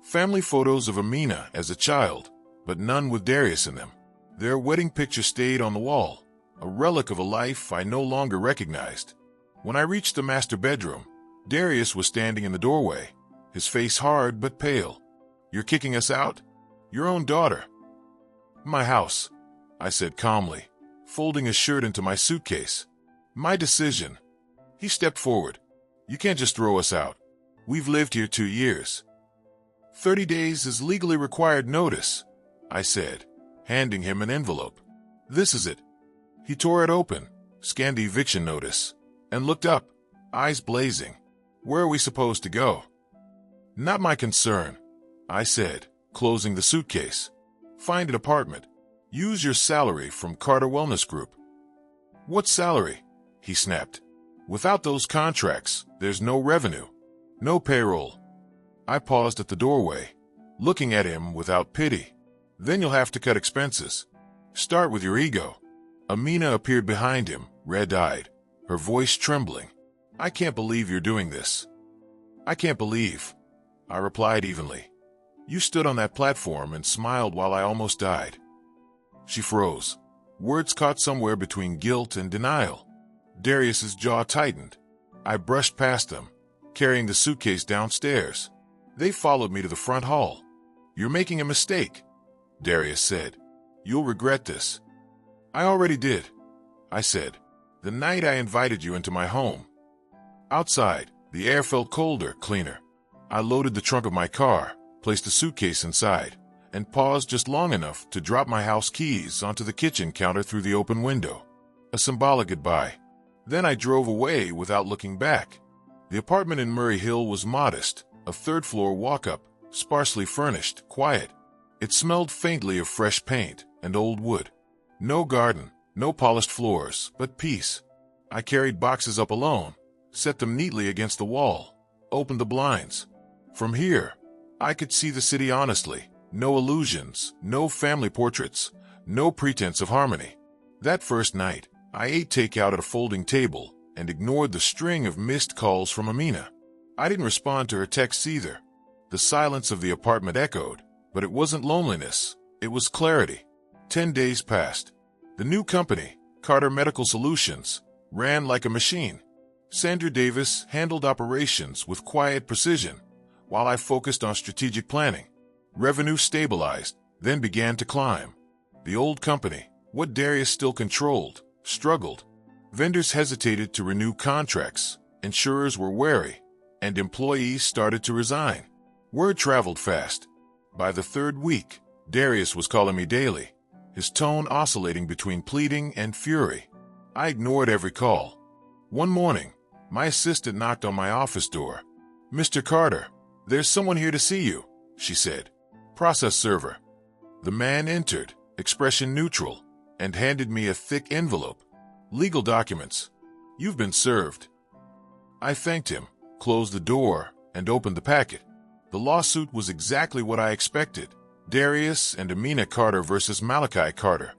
Family photos of Amina as a child, but none with Darius in them. Their wedding picture stayed on the wall, a relic of a life I no longer recognized. When I reached the master bedroom, Darius was standing in the doorway, his face hard but pale. You're kicking us out? Your own daughter. My house, I said calmly, folding his shirt into my suitcase. My decision. He stepped forward. You can't just throw us out. We've lived here 2 years. 30 days is legally required notice, I said, handing him an envelope. This is it. He tore it open, scanned the eviction notice, and looked up, eyes blazing. Where are we supposed to go? Not my concern, I said, closing the suitcase. Find an apartment. Use your salary from Carter Wellness Group. What salary? He snapped. Without those contracts, there's no revenue, no payroll. I paused at the doorway, looking at him without pity. Then you'll have to cut expenses. Start with your ego. Amina appeared behind him, red-eyed, her voice trembling. I can't believe you're doing this. I can't believe, I replied evenly. You stood on that platform and smiled while I almost died. She froze. Words caught somewhere between guilt and denial. Darius's jaw tightened. I brushed past them, carrying the suitcase downstairs. They followed me to the front hall. "You're making a mistake," Darius said. "You'll regret this." "I already did," I said, "the night I invited you into my home." Outside, the air felt colder, cleaner. I loaded the trunk of my car, placed the suitcase inside, and paused just long enough to drop my house keys onto the kitchen counter through the open window. A symbolic goodbye. Then I drove away without looking back. The apartment in Murray Hill was modest, a third-floor walk-up, sparsely furnished, quiet. It smelled faintly of fresh paint and old wood. No garden, no polished floors, but peace. I carried boxes up alone, set them neatly against the wall, opened the blinds. From here, I could see the city honestly. No illusions, no family portraits, no pretense of harmony. That first night, I ate takeout at a folding table and ignored the string of missed calls from Amina. I didn't respond to her texts either. The silence of the apartment echoed, but it wasn't loneliness, it was clarity. 10 days passed. The new company, Carter Medical Solutions, ran like a machine. Sandra Davis handled operations with quiet precision, while I focused on strategic planning. Revenue stabilized, then began to climb. The old company, what Darius still controlled, struggled. Vendors hesitated to renew contracts, insurers were wary, and employees started to resign. Word traveled fast. By the third week, Darius was calling me daily, his tone oscillating between pleading and fury. I ignored every call. One morning, my assistant knocked on my office door. "Mr. Carter, there's someone here to see you," she said. "Process server." The man entered, expression neutral, and handed me a thick envelope. "Legal documents. You've been served." I thanked him, closed the door, and opened the packet. The lawsuit was exactly what I expected. Darius and Amina Carter versus Malachi Carter.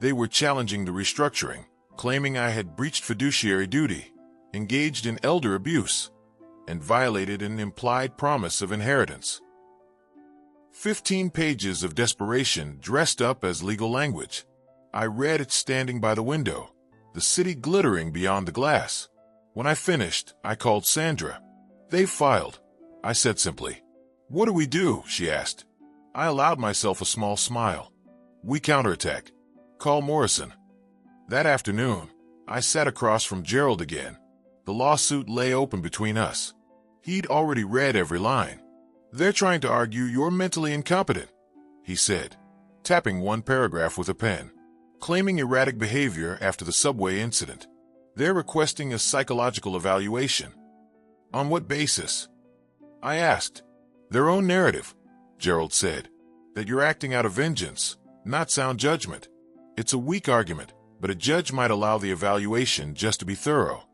They were challenging the restructuring, claiming I had breached fiduciary duty, engaged in elder abuse, and violated an implied promise of inheritance. 15 pages of desperation dressed up as legal language. I read it standing by the window, the city glittering beyond the glass. When I finished, I called Sandra. "They filed," I said simply. "What do we do?" she asked. I allowed myself a small smile. "We counterattack. Call Morrison." That afternoon, I sat across from Gerald again. The lawsuit lay open between us. He'd already read every line. "They're trying to argue you're mentally incompetent," he said, tapping one paragraph with a pen. "Claiming erratic behavior after the subway incident. They're requesting a psychological evaluation." "On what basis?" I asked. "Their own narrative," Gerald said, "that you're acting out of vengeance, not sound judgment. It's a weak argument, but a judge might allow the evaluation just to be thorough."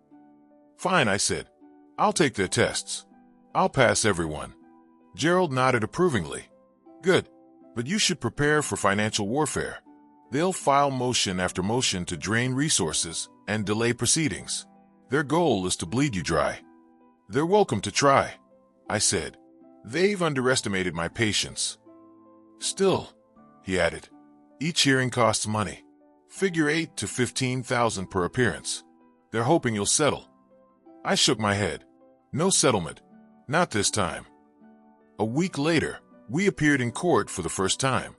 "Fine," I said. "I'll take their tests. I'll pass everyone." Gerald nodded approvingly. "Good, but you should prepare for financial warfare. They'll file motion after motion to drain resources and delay proceedings. Their goal is to bleed you dry." "They're welcome to try," I said. "They've underestimated my patience." "Still," he added, "each hearing costs money. Figure 8 to 15,000 per appearance. They're hoping you'll settle." I shook my head. "No settlement. Not this time." A week later, we appeared in court for the first time.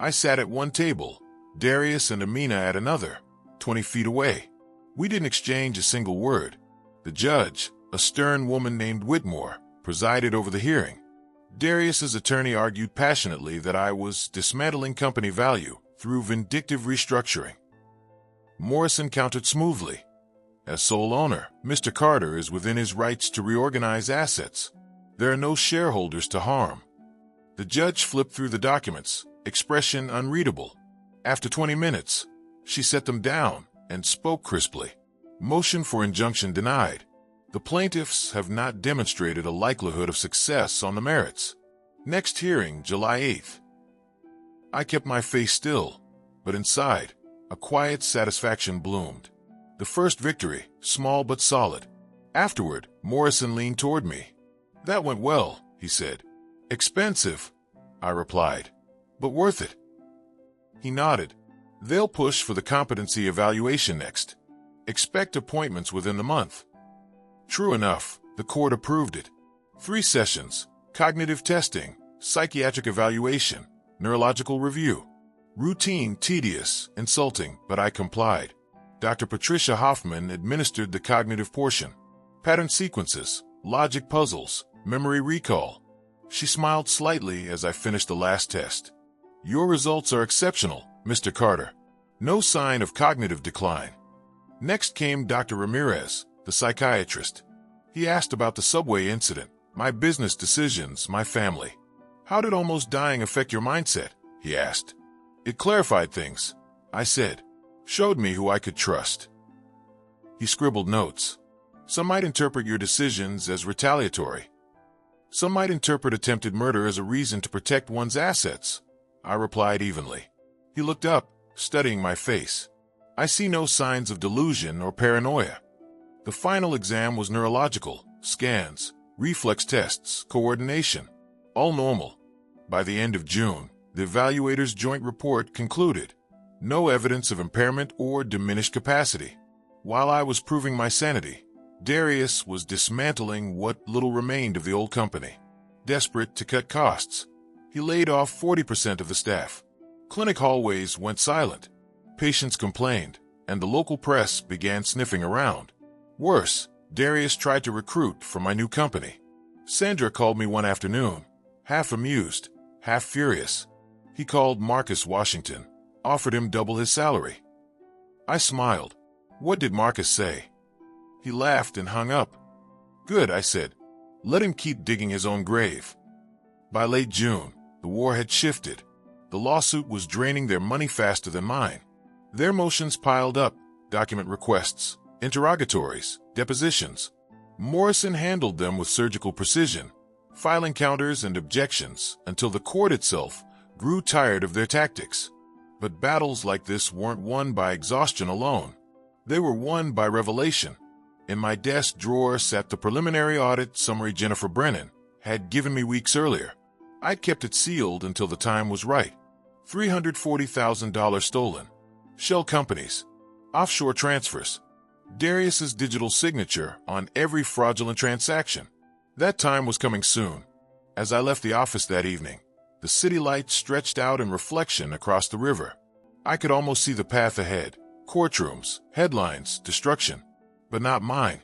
I sat at one table, Darius and Amina at another, 20 feet away. We didn't exchange a single word. The judge, a stern woman named Whitmore, presided over the hearing. Darius's attorney argued passionately that I was dismantling company value through vindictive restructuring. Morrison countered smoothly. "As sole owner, Mr. Carter is within his rights to reorganize assets. There are no shareholders to harm." The judge flipped through the documents, expression unreadable. After 20 minutes, she set them down and spoke crisply. "Motion for injunction denied. The plaintiffs have not demonstrated a likelihood of success on the merits. Next hearing, July 8th. I kept my face still, but inside, a quiet satisfaction bloomed. The first victory, small but solid. Afterward, Morrison leaned toward me. "That went well," he said. "Expensive," I replied, "but worth it." He nodded. "They'll push for the competency evaluation next. Expect appointments within the month." True enough, The court approved it. 3 sessions: cognitive testing, psychiatric evaluation, neurological review. Routine, tedious, insulting, but I complied. Dr. Patricia Hoffman administered the cognitive portion. Pattern sequences, logic puzzles, memory recall. She smiled slightly as I finished the last test. Your results are exceptional, Mr. Carter. No sign of cognitive decline. Next came Dr. Ramirez, the psychiatrist. He asked about the subway incident, my business decisions, my family. How did almost dying affect your mindset? He asked. It clarified things, I said. Showed me who I could trust. He scribbled notes. Some might interpret your decisions as retaliatory. Some might interpret attempted murder as a reason to protect one's assets. I replied evenly. He looked up, studying my face. I see no signs of delusion or paranoia. The final exam was neurological, scans, reflex tests, coordination. All normal. By the end of June, the evaluator's joint report concluded. No evidence of impairment or diminished capacity. While I was proving my sanity, Darius was dismantling what little remained of the old company. Desperate to cut costs, he laid off 40% of the staff. Clinic hallways went silent. Patients complained, and the local press began sniffing around. Worse, Darius tried to recruit for my new company. Sandra called me one afternoon, half amused, half furious. He called Marcus Washington, offered him double his salary. I smiled. What did Marcus say? He laughed and hung up. Good, I said. Let him keep digging his own grave. By late June, the war had shifted. The lawsuit was draining their money faster than mine. Their motions piled up, document requests, interrogatories, depositions. Morrison handled them with surgical precision, filing counters and objections until the court itself grew tired of their tactics. But battles like this weren't won by exhaustion alone. They were won by revelation. In my desk drawer sat the preliminary audit summary Jennifer Brennan had given me weeks earlier. I'd kept it sealed until the time was right. $340,000 stolen. Shell companies. Offshore transfers. Darius's digital signature on every fraudulent transaction. That time was coming soon. As I left the office that evening, the city lights stretched out in reflection across the river. I could almost see the path ahead. Courtrooms, headlines, destruction. But not mine.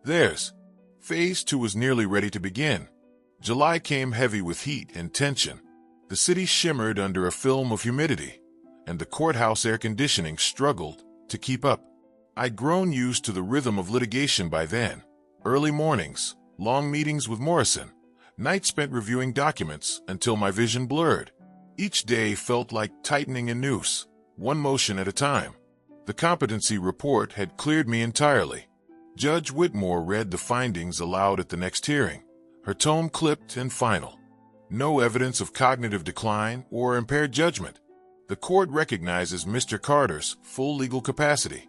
Theirs. Phase 2 was nearly ready to begin. July came heavy with heat and tension. The city shimmered under a film of humidity, and the courthouse air conditioning struggled to keep up. I'd grown used to the rhythm of litigation by then. Early mornings, long meetings with Morrison, nights spent reviewing documents until my vision blurred. Each day felt like tightening a noose, one motion at a time. The competency report had cleared me entirely. Judge Whitmore read the findings aloud at the next hearing, her tone clipped and final. No evidence of cognitive decline or impaired judgment. The court recognizes Mr. Carter's full legal capacity.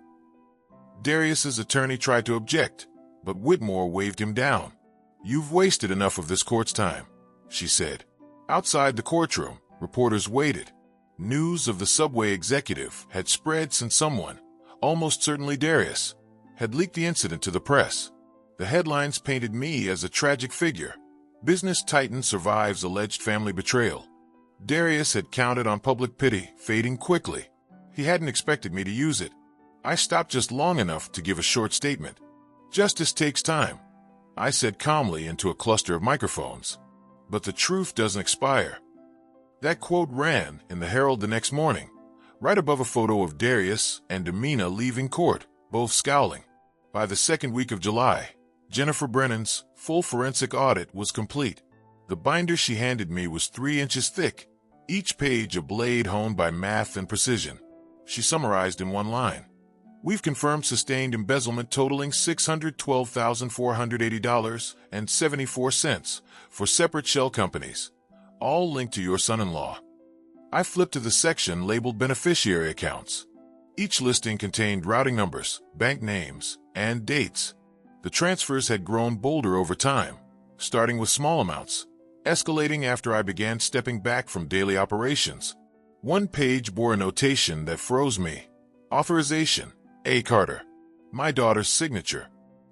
Darius's attorney tried to object, but Whitmore waved him down. You've wasted enough of this court's time, she said. Outside the courtroom, reporters waited. News of the subway executive had spread since someone, almost certainly Darius, had leaked the incident to the press. The headlines painted me as a tragic figure. Business titan survives alleged family betrayal. Darius had counted on public pity, fading quickly. He hadn't expected me to use it. I stopped just long enough to give a short statement. Justice takes time, I said calmly into a cluster of microphones. But the truth doesn't expire. That quote ran in the Herald the next morning, right above a photo of Darius and Amina leaving court, both scowling. By the second week of July, Jennifer Brennan's full forensic audit was complete. The binder she handed me was 3 inches thick, each page a blade honed by math and precision. She summarized in one line. We've confirmed sustained embezzlement totaling $612,480.74 for separate shell companies, all linked to your son-in-law. I flipped to the section labeled beneficiary accounts. Each listing contained routing numbers, bank names, and dates. The transfers had grown bolder over time, starting with small amounts, escalating after I began stepping back from daily operations. One page bore a notation that froze me. Authorization, A. Carter. My daughter's signature.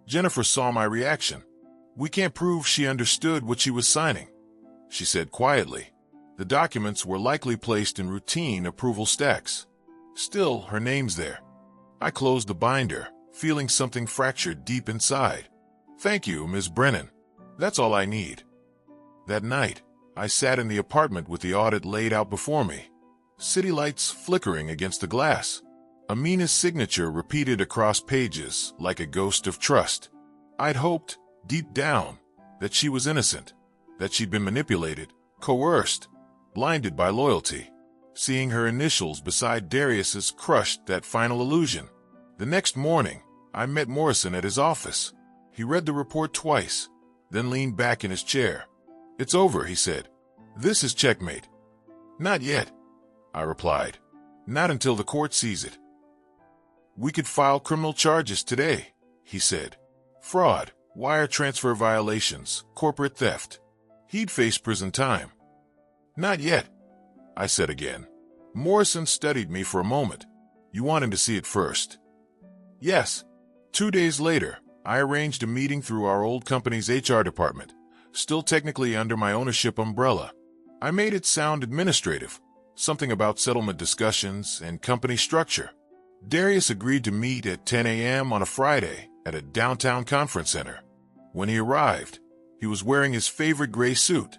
Jennifer saw my reaction. We can't prove she understood what she was signing, she said quietly. The documents were likely placed in routine approval stacks. Still, her name's there. I closed the binder, feeling something fractured deep inside. Thank you, Ms. Brennan. That's all I need. That night, I sat in the apartment with the audit laid out before me, city lights flickering against the glass. Amina's signature repeated across pages like a ghost of trust. I'd hoped, deep down, that she was innocent, that she'd been manipulated, coerced, blinded by loyalty. Seeing her initials beside Darius's crushed that final illusion. The next morning, I met Morrison at his office. He read the report twice, then leaned back in his chair. It's over, he said. This is checkmate. Not yet, I replied. Not until the court sees it. We could file criminal charges today, he said. Fraud, wire transfer violations, corporate theft. He'd face prison time. Not yet, I said again. Morrison studied me for a moment. You want him to see it first? Yes. 2 days later, I arranged a meeting through our old company's HR department, still technically under my ownership umbrella. I made it sound administrative, something about settlement discussions and company structure. Darius agreed to meet at 10 a.m. on a Friday at a downtown conference center. When he arrived, he was wearing his favorite gray suit,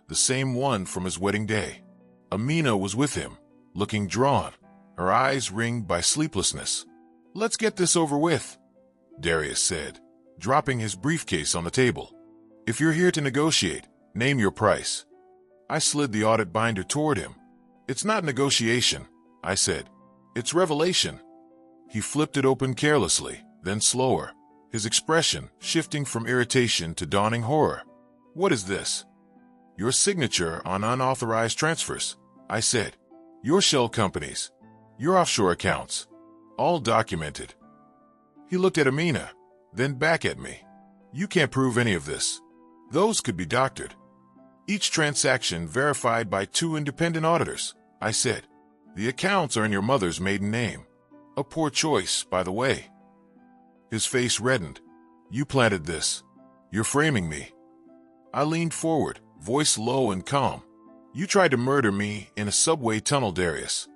the same one from his wedding day. Amina was with him, looking drawn, her eyes ringed by sleeplessness. Let's get this over with, Darius said, dropping his briefcase on the table. If you're here to negotiate, name your price. I slid the audit binder toward him. It's not negotiation, I said. It's revelation. He flipped it open carelessly, then slower, his expression shifting from irritation to dawning horror. What is this? Your signature on unauthorized transfers, I said. Your shell companies, your offshore accounts, all documented. He looked at Amina, then back at me. You can't prove any of this. Those could be doctored. Each transaction verified by 2 independent auditors, I said. The accounts are in your mother's maiden name. A poor choice, by the way. His face reddened. You planted this. You're framing me. I leaned forward, voice low and calm. You tried to murder me in a subway tunnel, Darius.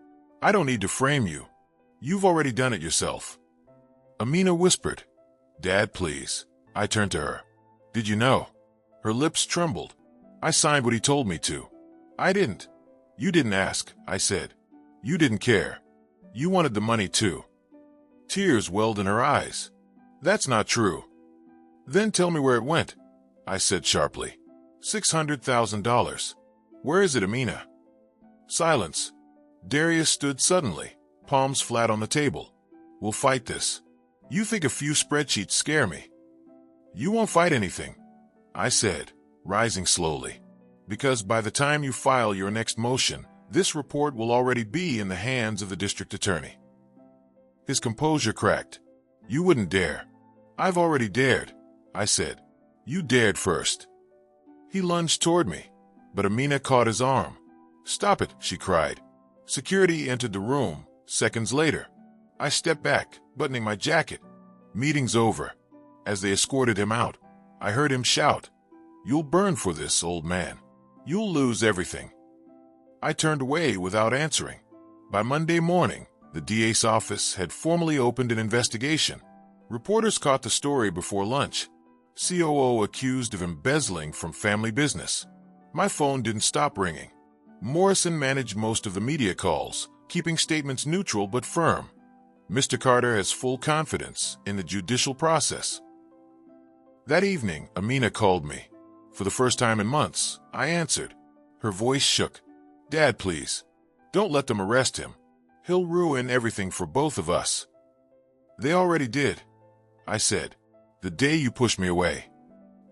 I don't need to frame you. You've already done it yourself. Amina whispered. Dad, please. I turned to her. Did you know? Her lips trembled. I signed what he told me to. I didn't. You didn't ask, I said. You didn't care. You wanted the money too. Tears welled in her eyes. That's not true. Then tell me where it went, I said sharply. $600,000. Where is it, Amina? Silence. Darius stood suddenly, palms flat on the table. We'll fight this. You think a few spreadsheets scare me. You won't fight anything, I said, rising slowly. Because by the time you file your next motion, this report will already be in the hands of the district attorney. His composure cracked. You wouldn't dare. I've already dared, I said. You dared first. He lunged toward me, but Amina caught his arm. Stop it, she cried. Security entered the room, seconds later. I stepped back, buttoning my jacket. Meeting's over. As they escorted him out, I heard him shout, You'll burn for this, old man. You'll lose everything. I turned away without answering. By Monday morning, the DA's office had formally opened an investigation. Reporters caught the story before lunch. COO accused of embezzling from family business. My phone didn't stop ringing. Morrison managed most of the media calls, keeping statements neutral but firm. Mr. Carter has full confidence in the judicial process. That evening, Amina called me. For the first time in months, I answered. Her voice shook. Dad, please. Don't let them arrest him. He'll ruin everything for both of us. They already did, I said, the day you pushed me away.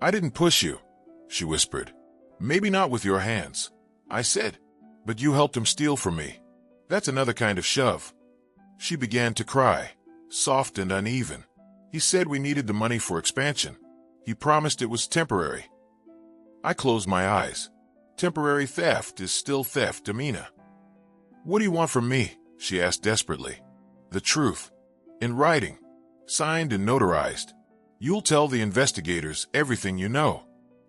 I didn't push you, she whispered. Maybe not with your hands, I said, but you helped him steal from me. That's another kind of shove. She began to cry, soft and uneven. He said we needed the money for expansion. He promised it was temporary. I closed my eyes. Temporary theft is still theft, Amina. What do you want from me? She asked desperately. The truth. In writing. Signed and notarized. You'll tell the investigators everything you know.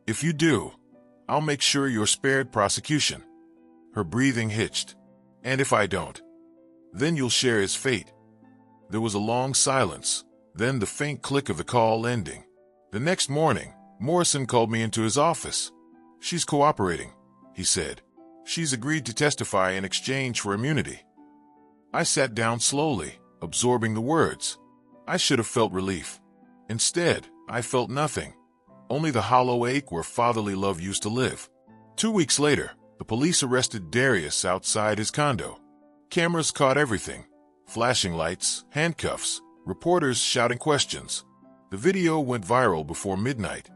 If you do, I'll make sure you're spared prosecution." Her breathing hitched. "And if I don't?" "Then you'll share his fate." There was a long silence, then the faint click of the call ending. The next morning, Morrison called me into his office. "She's cooperating," he said. "She's agreed to testify in exchange for immunity." I sat down slowly, absorbing the words. I should have felt relief. Instead, I felt nothing, only the hollow ache where fatherly love used to live. 2 weeks later, the police arrested Darius outside his condo. Cameras caught everything: flashing lights, handcuffs, reporters shouting questions. The video went viral before midnight.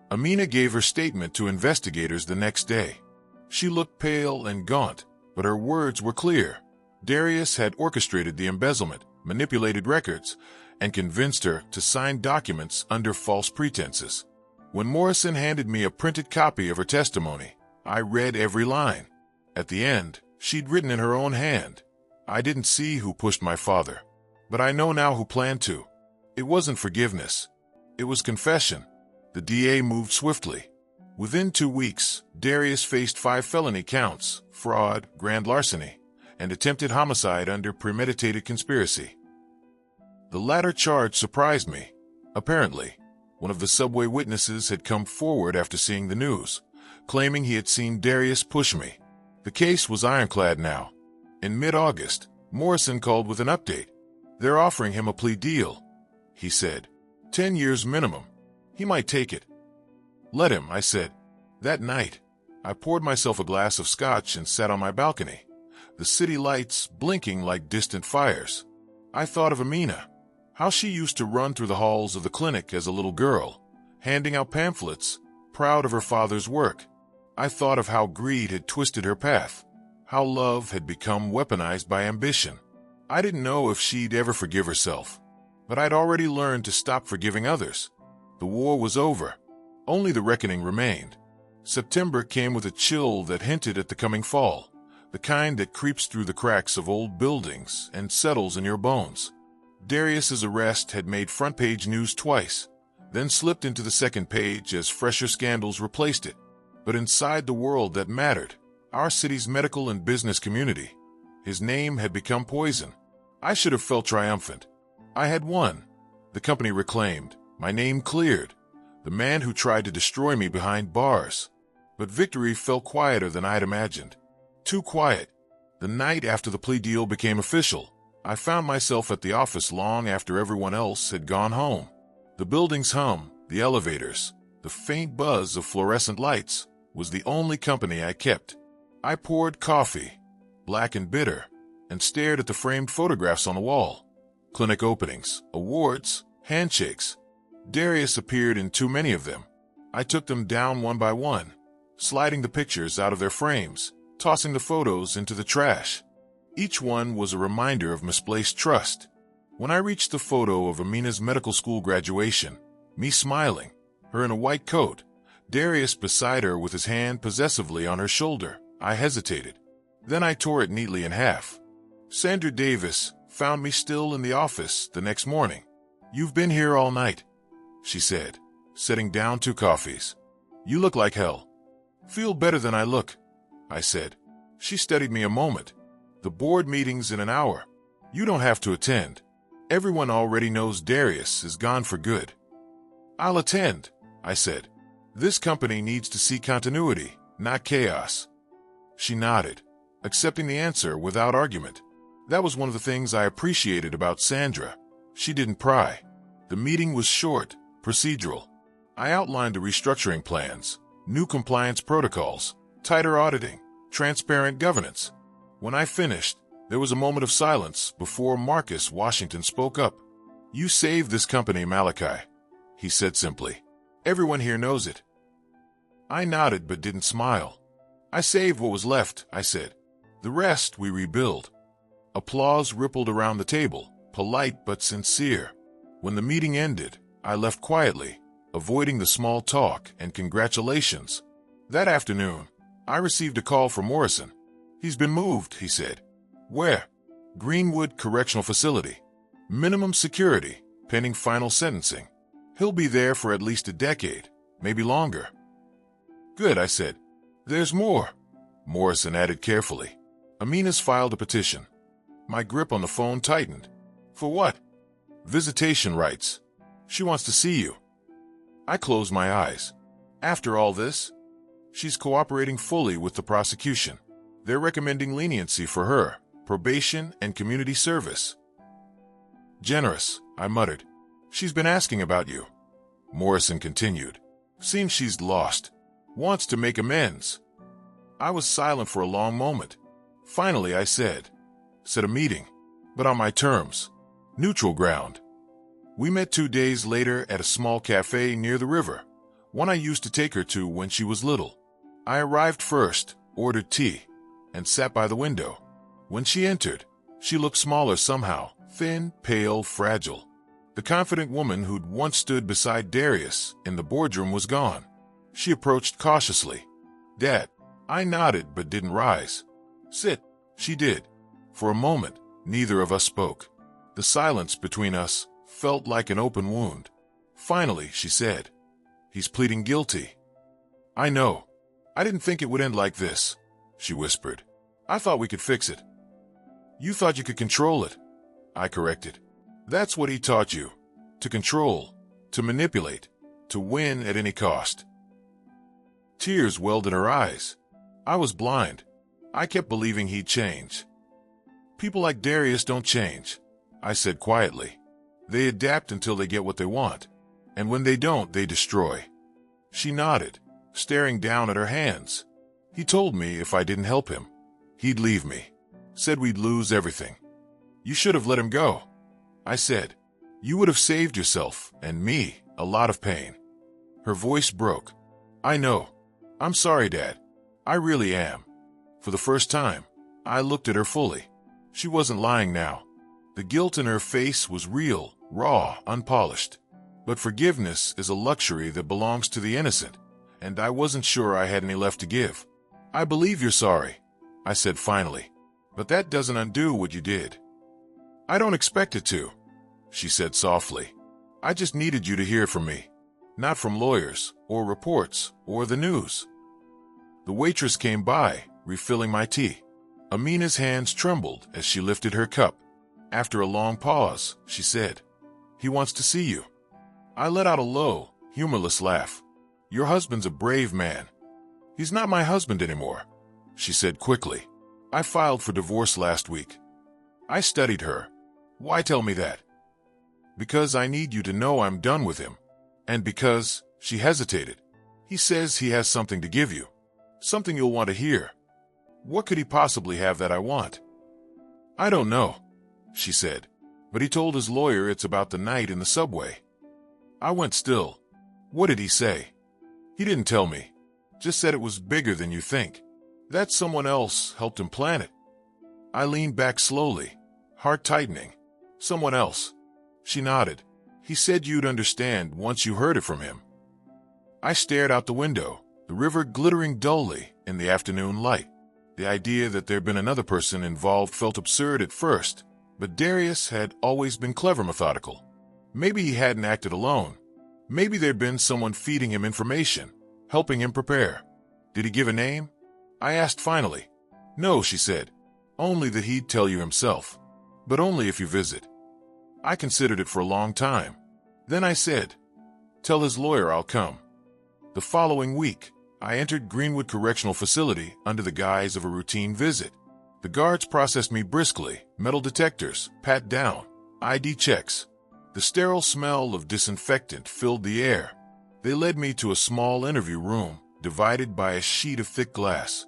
Amina gave her statement to investigators the next day. She looked pale and gaunt, but her words were clear. Darius had orchestrated the embezzlement, manipulated records, and convinced her to sign documents under false pretenses. When Morrison handed me a printed copy of her testimony, I read every line. At the end, she'd written in her own hand, "I didn't see who pushed my father, but I know now who planned to." It wasn't forgiveness. It was confession. The DA moved swiftly. Within 2 weeks, Darius faced 5 felony counts: fraud, grand larceny, and attempted homicide under premeditated conspiracy. The latter charge surprised me. Apparently, one of the subway witnesses had come forward after seeing the news, claiming he had seen Darius push me. The case was ironclad now. In mid-August, Morrison called with an update. "They're offering him a plea deal," he said. 10 years minimum. He might take it. "Let him," I said. That night, I poured myself a glass of scotch and sat on my balcony, the city lights blinking like distant fires. I thought of Amina, how she used to run through the halls of the clinic as a little girl, handing out pamphlets, proud of her father's work. I thought of how greed had twisted her path, how love had become weaponized by ambition. I didn't know if she'd ever forgive herself, but I'd already learned to stop forgiving others. The war was over. Only the reckoning remained. September came with a chill that hinted at the coming fall, the kind that creeps through the cracks of old buildings and settles in your bones. Darius's arrest had made front-page news twice, then slipped into the second page as fresher scandals replaced it. But inside the world that mattered, our city's medical and business community, his name had become poison. I should have felt triumphant. I had won. The company reclaimed, my name cleared, the man who tried to destroy me behind bars. But victory felt quieter than I'd imagined. Too quiet. The night after the plea deal became official, I found myself at the office long after everyone else had gone home. The building's hum, the elevators, the faint buzz of fluorescent lights was the only company I kept. I poured coffee, black and bitter, and stared at the framed photographs on the wall. Clinic openings, awards, handshakes. Darius appeared in too many of them. I took them down one by one, sliding the pictures out of their frames, tossing the photos into the trash. Each one was a reminder of misplaced trust. When I reached the photo of Amina's medical school graduation, me smiling, her in a white coat, Darius beside her with his hand possessively on her shoulder, I hesitated. Then I tore it neatly in half. Sandra Davis found me still in the office the next morning. "You've been here all night," she said, setting down 2 coffees. "You look like hell." "Feel better than I look," I said. She studied me a moment. "The board meeting's in an hour. You don't have to attend. Everyone already knows Darius is gone for good." "I'll attend," I said. "This company needs to see continuity, not chaos." She nodded, accepting the answer without argument. That was one of the things I appreciated about Sandra. She didn't pry. The meeting was short, procedural. I outlined the restructuring plans, new compliance protocols, tighter auditing, transparent governance. When I finished, there was a moment of silence before Marcus Washington spoke up. "You saved this company, Malachi," he said simply. "Everyone here knows it." I nodded but didn't smile. "I saved what was left," I said. "The rest we rebuild." Applause rippled around the table, polite but sincere. When the meeting ended, I left quietly, avoiding the small talk and congratulations. That afternoon, I received a call from Morrison. "He's been moved," he said. "Where?" "Greenwood Correctional Facility. Minimum security, pending final sentencing." He'll be there for at least a decade, maybe longer. Good, I said. There's more. Morrison added carefully. Amina's filed a petition. My grip on the phone tightened. For what? Visitation rights. She wants to see you. I closed my eyes. After all this? She's cooperating fully with the prosecution. They're recommending leniency for her, probation and community service. Generous, I muttered. She's been asking about you. Morrison continued. Seems she's lost. Wants to make amends. I was silent for a long moment. Finally, I said a meeting, but on my terms. Neutral ground. We met 2 days later at a small cafe near the river, one I used to take her to when she was little. I arrived first, ordered tea, and sat by the window. When she entered, she looked smaller somehow, thin, pale, fragile. The confident woman who'd once stood beside Darius in the boardroom was gone. She approached cautiously. Dad. I nodded but didn't rise. Sit. She did. For a moment, neither of us spoke. The silence between us felt like an open wound. Finally, she said, He's pleading guilty. I know. I didn't think it would end like this, she whispered. I thought we could fix it. You thought you could control it, I corrected. That's what he taught you. To control, to manipulate, to win at any cost. Tears welled in her eyes. I was blind. I kept believing he'd change. People like Darius don't change, I said quietly. They adapt until they get what they want, and when they don't, they destroy. She nodded, staring down at her hands. He told me if I didn't help him, he'd leave me. Said we'd lose everything. You should have let him go, I said. You would have saved yourself and me a lot of pain. Her voice broke. I know. I'm sorry, Dad. I really am. For the first time, I looked at her fully. She wasn't lying now. The guilt in her face was real, raw, unpolished. But forgiveness is a luxury that belongs to the innocent, and I wasn't sure I had any left to give. I believe you're sorry, I said finally. But that doesn't undo what you did. I don't expect it to, she said softly. I just needed you to hear from me, not from lawyers, or reports, or the news. The waitress came by, refilling my tea. Amina's hands trembled as she lifted her cup. After a long pause, she said, He wants to see you. I let out a low, humorless laugh. Your husband's a brave man. He's not my husband anymore, she said quickly. I filed for divorce last week. I studied her. Why tell me that? Because I need you to know I'm done with him. And because, she hesitated. He says he has something to give you. Something you'll want to hear. What could he possibly have that I want? I don't know, she said. But he told his lawyer it's about the night in the subway. I went still. What did he say? He didn't tell me. Just said it was bigger than you think. That someone else helped him plan it. I leaned back slowly, heart tightening. Someone else. She nodded. He said you'd understand once you heard it from him. I stared out the window, the river glittering dully in the afternoon light. The idea that there'd been another person involved felt absurd at first, but Darius had always been clever, methodical. Maybe he hadn't acted alone. Maybe there'd been someone feeding him information, helping him prepare. Did he give a name? I asked finally. No, she said. Only that he'd tell you himself. But only if you visit. I considered it for a long time. Then I said, Tell his lawyer I'll come. The following week, I entered Greenwood Correctional Facility under the guise of a routine visit. The guards processed me briskly, metal detectors, pat down, ID checks. The sterile smell of disinfectant filled the air. They led me to a small interview room, divided by a sheet of thick glass.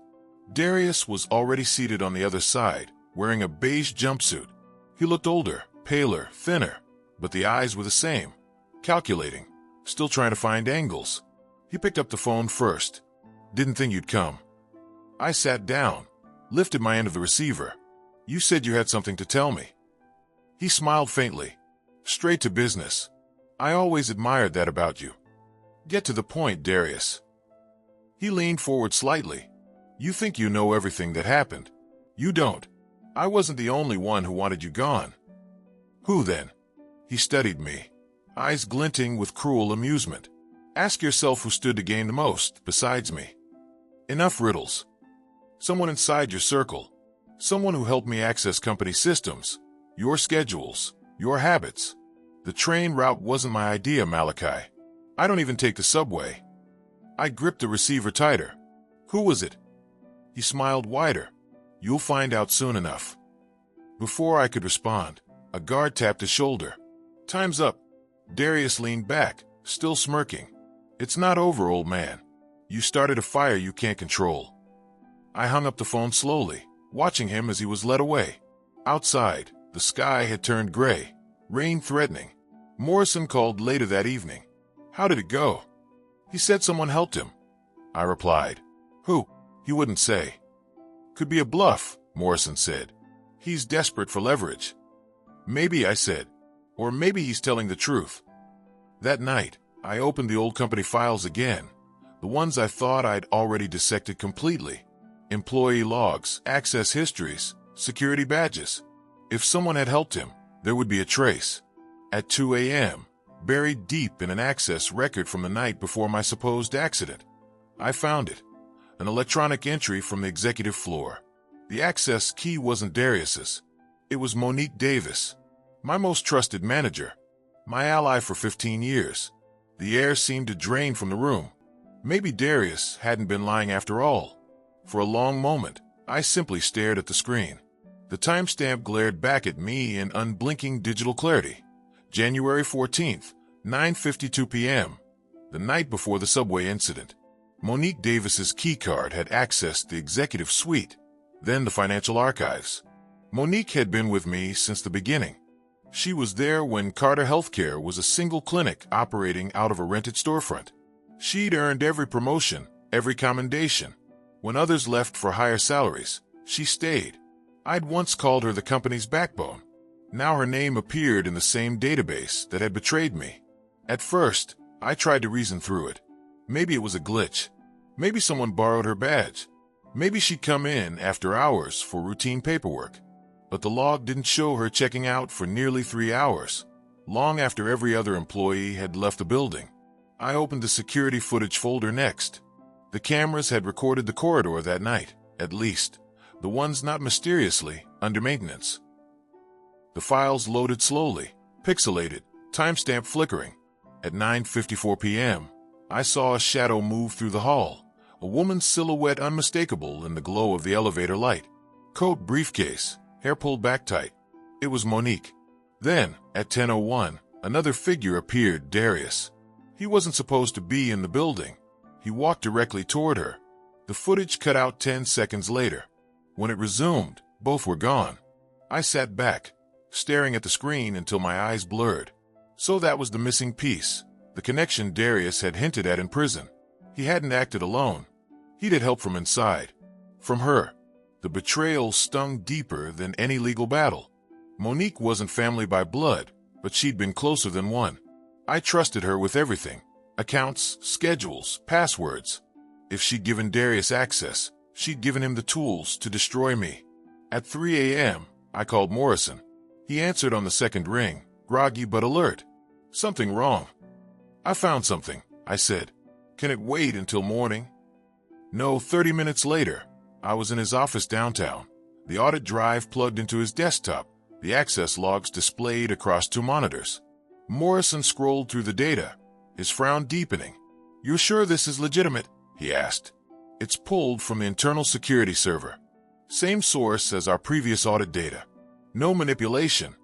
Darius was already seated on the other side, wearing a beige jumpsuit. He looked older, paler, thinner, but the eyes were the same, calculating, still trying to find angles. He picked up the phone first. Didn't think you'd come. I sat down, lifted my end of the receiver. You said you had something to tell me. He smiled faintly. Straight to business. I always admired that about you. Get to the point, Darius. He leaned forward slightly. You think you know everything that happened. You don't. I wasn't the only one who wanted you gone. Who then? He studied me. eyes glinting with cruel amusement. Ask yourself who stood to gain the most besides me. Enough riddles. Someone inside your circle. Someone who helped me access company systems, your schedules, your habits. The train route wasn't my idea, Malachi. I don't even take the subway. I gripped the receiver tighter. Who was it? He smiled wider. You'll find out soon enough. Before I could respond, a guard tapped his shoulder. Time's up. Darius leaned back, still smirking. It's not over, old man. You started a fire you can't control. I hung up the phone slowly, watching him as he was led away. Outside, the sky had turned gray, rain threatening. Morrison called later that evening. How did it go? He said someone helped him. I replied. Who? He wouldn't say. Could be a bluff, Morrison said. He's desperate for leverage. Maybe, I said. Or maybe he's telling the truth. That night, I opened the old company files again, the ones I thought I'd already dissected completely. Employee logs, access histories, security badges. If someone had helped him, there would be a trace. At 2 a.m., buried deep in an access record from the night before my supposed accident, I found it. An electronic entry from the executive floor. The access key wasn't Darius's. It was Monique Davis, my most trusted manager, my ally for 15 years. The air seemed to drain from the room. Maybe Darius hadn't been lying after all. For a long moment, I simply stared at the screen. The timestamp glared back at me in unblinking digital clarity. January 14th, 9:52 p.m., the night before the subway incident. Monique Davis's keycard had accessed the executive suite, then the financial archives. Monique had been with me since the beginning. She was there when Carter Healthcare was a single clinic operating out of a rented storefront. She'd earned every promotion, every commendation. When others left for higher salaries, she stayed. I'd once called her the company's backbone. Now her name appeared in the same database that had betrayed me. At first, I tried to reason through it. Maybe it was a glitch. Maybe someone borrowed her badge. Maybe she'd come in after hours for routine paperwork. But the log didn't show her checking out for nearly 3 hours, long after every other employee had left the building. I opened the security footage folder next. The cameras had recorded the corridor that night, at least, the ones not mysteriously under maintenance. The files loaded slowly, pixelated, timestamp flickering. At 9:54 p.m., I saw a shadow move through the hall, a woman's silhouette unmistakable in the glow of the elevator light. Coat, briefcase, hair pulled back tight. It was Monique. Then, at 10:01, another figure appeared, Darius. He wasn't supposed to be in the building. He walked directly toward her. The footage cut out 10 seconds later. When it resumed, both were gone. I sat back, staring at the screen until my eyes blurred. So that was the missing piece, the connection Darius had hinted at in prison. He hadn't acted alone. He'd had help from inside. From her. The betrayal stung deeper than any legal battle. Monique wasn't family by blood, but she'd been closer than one. I trusted her with everything. Accounts, schedules, passwords. If she'd given Darius access, she'd given him the tools to destroy me. At 3 a.m., I called Morrison. He answered on the second ring, groggy but alert. Something wrong. I found something, I said. Can it wait until morning? No, 30 minutes later. I was in his office downtown, the audit drive plugged into his desktop, the access logs displayed across 2 monitors. Morrison scrolled through the data, his frown deepening. "You're sure this is legitimate?" he asked. "It's pulled from the internal security server. Same source as our previous audit data. No manipulation."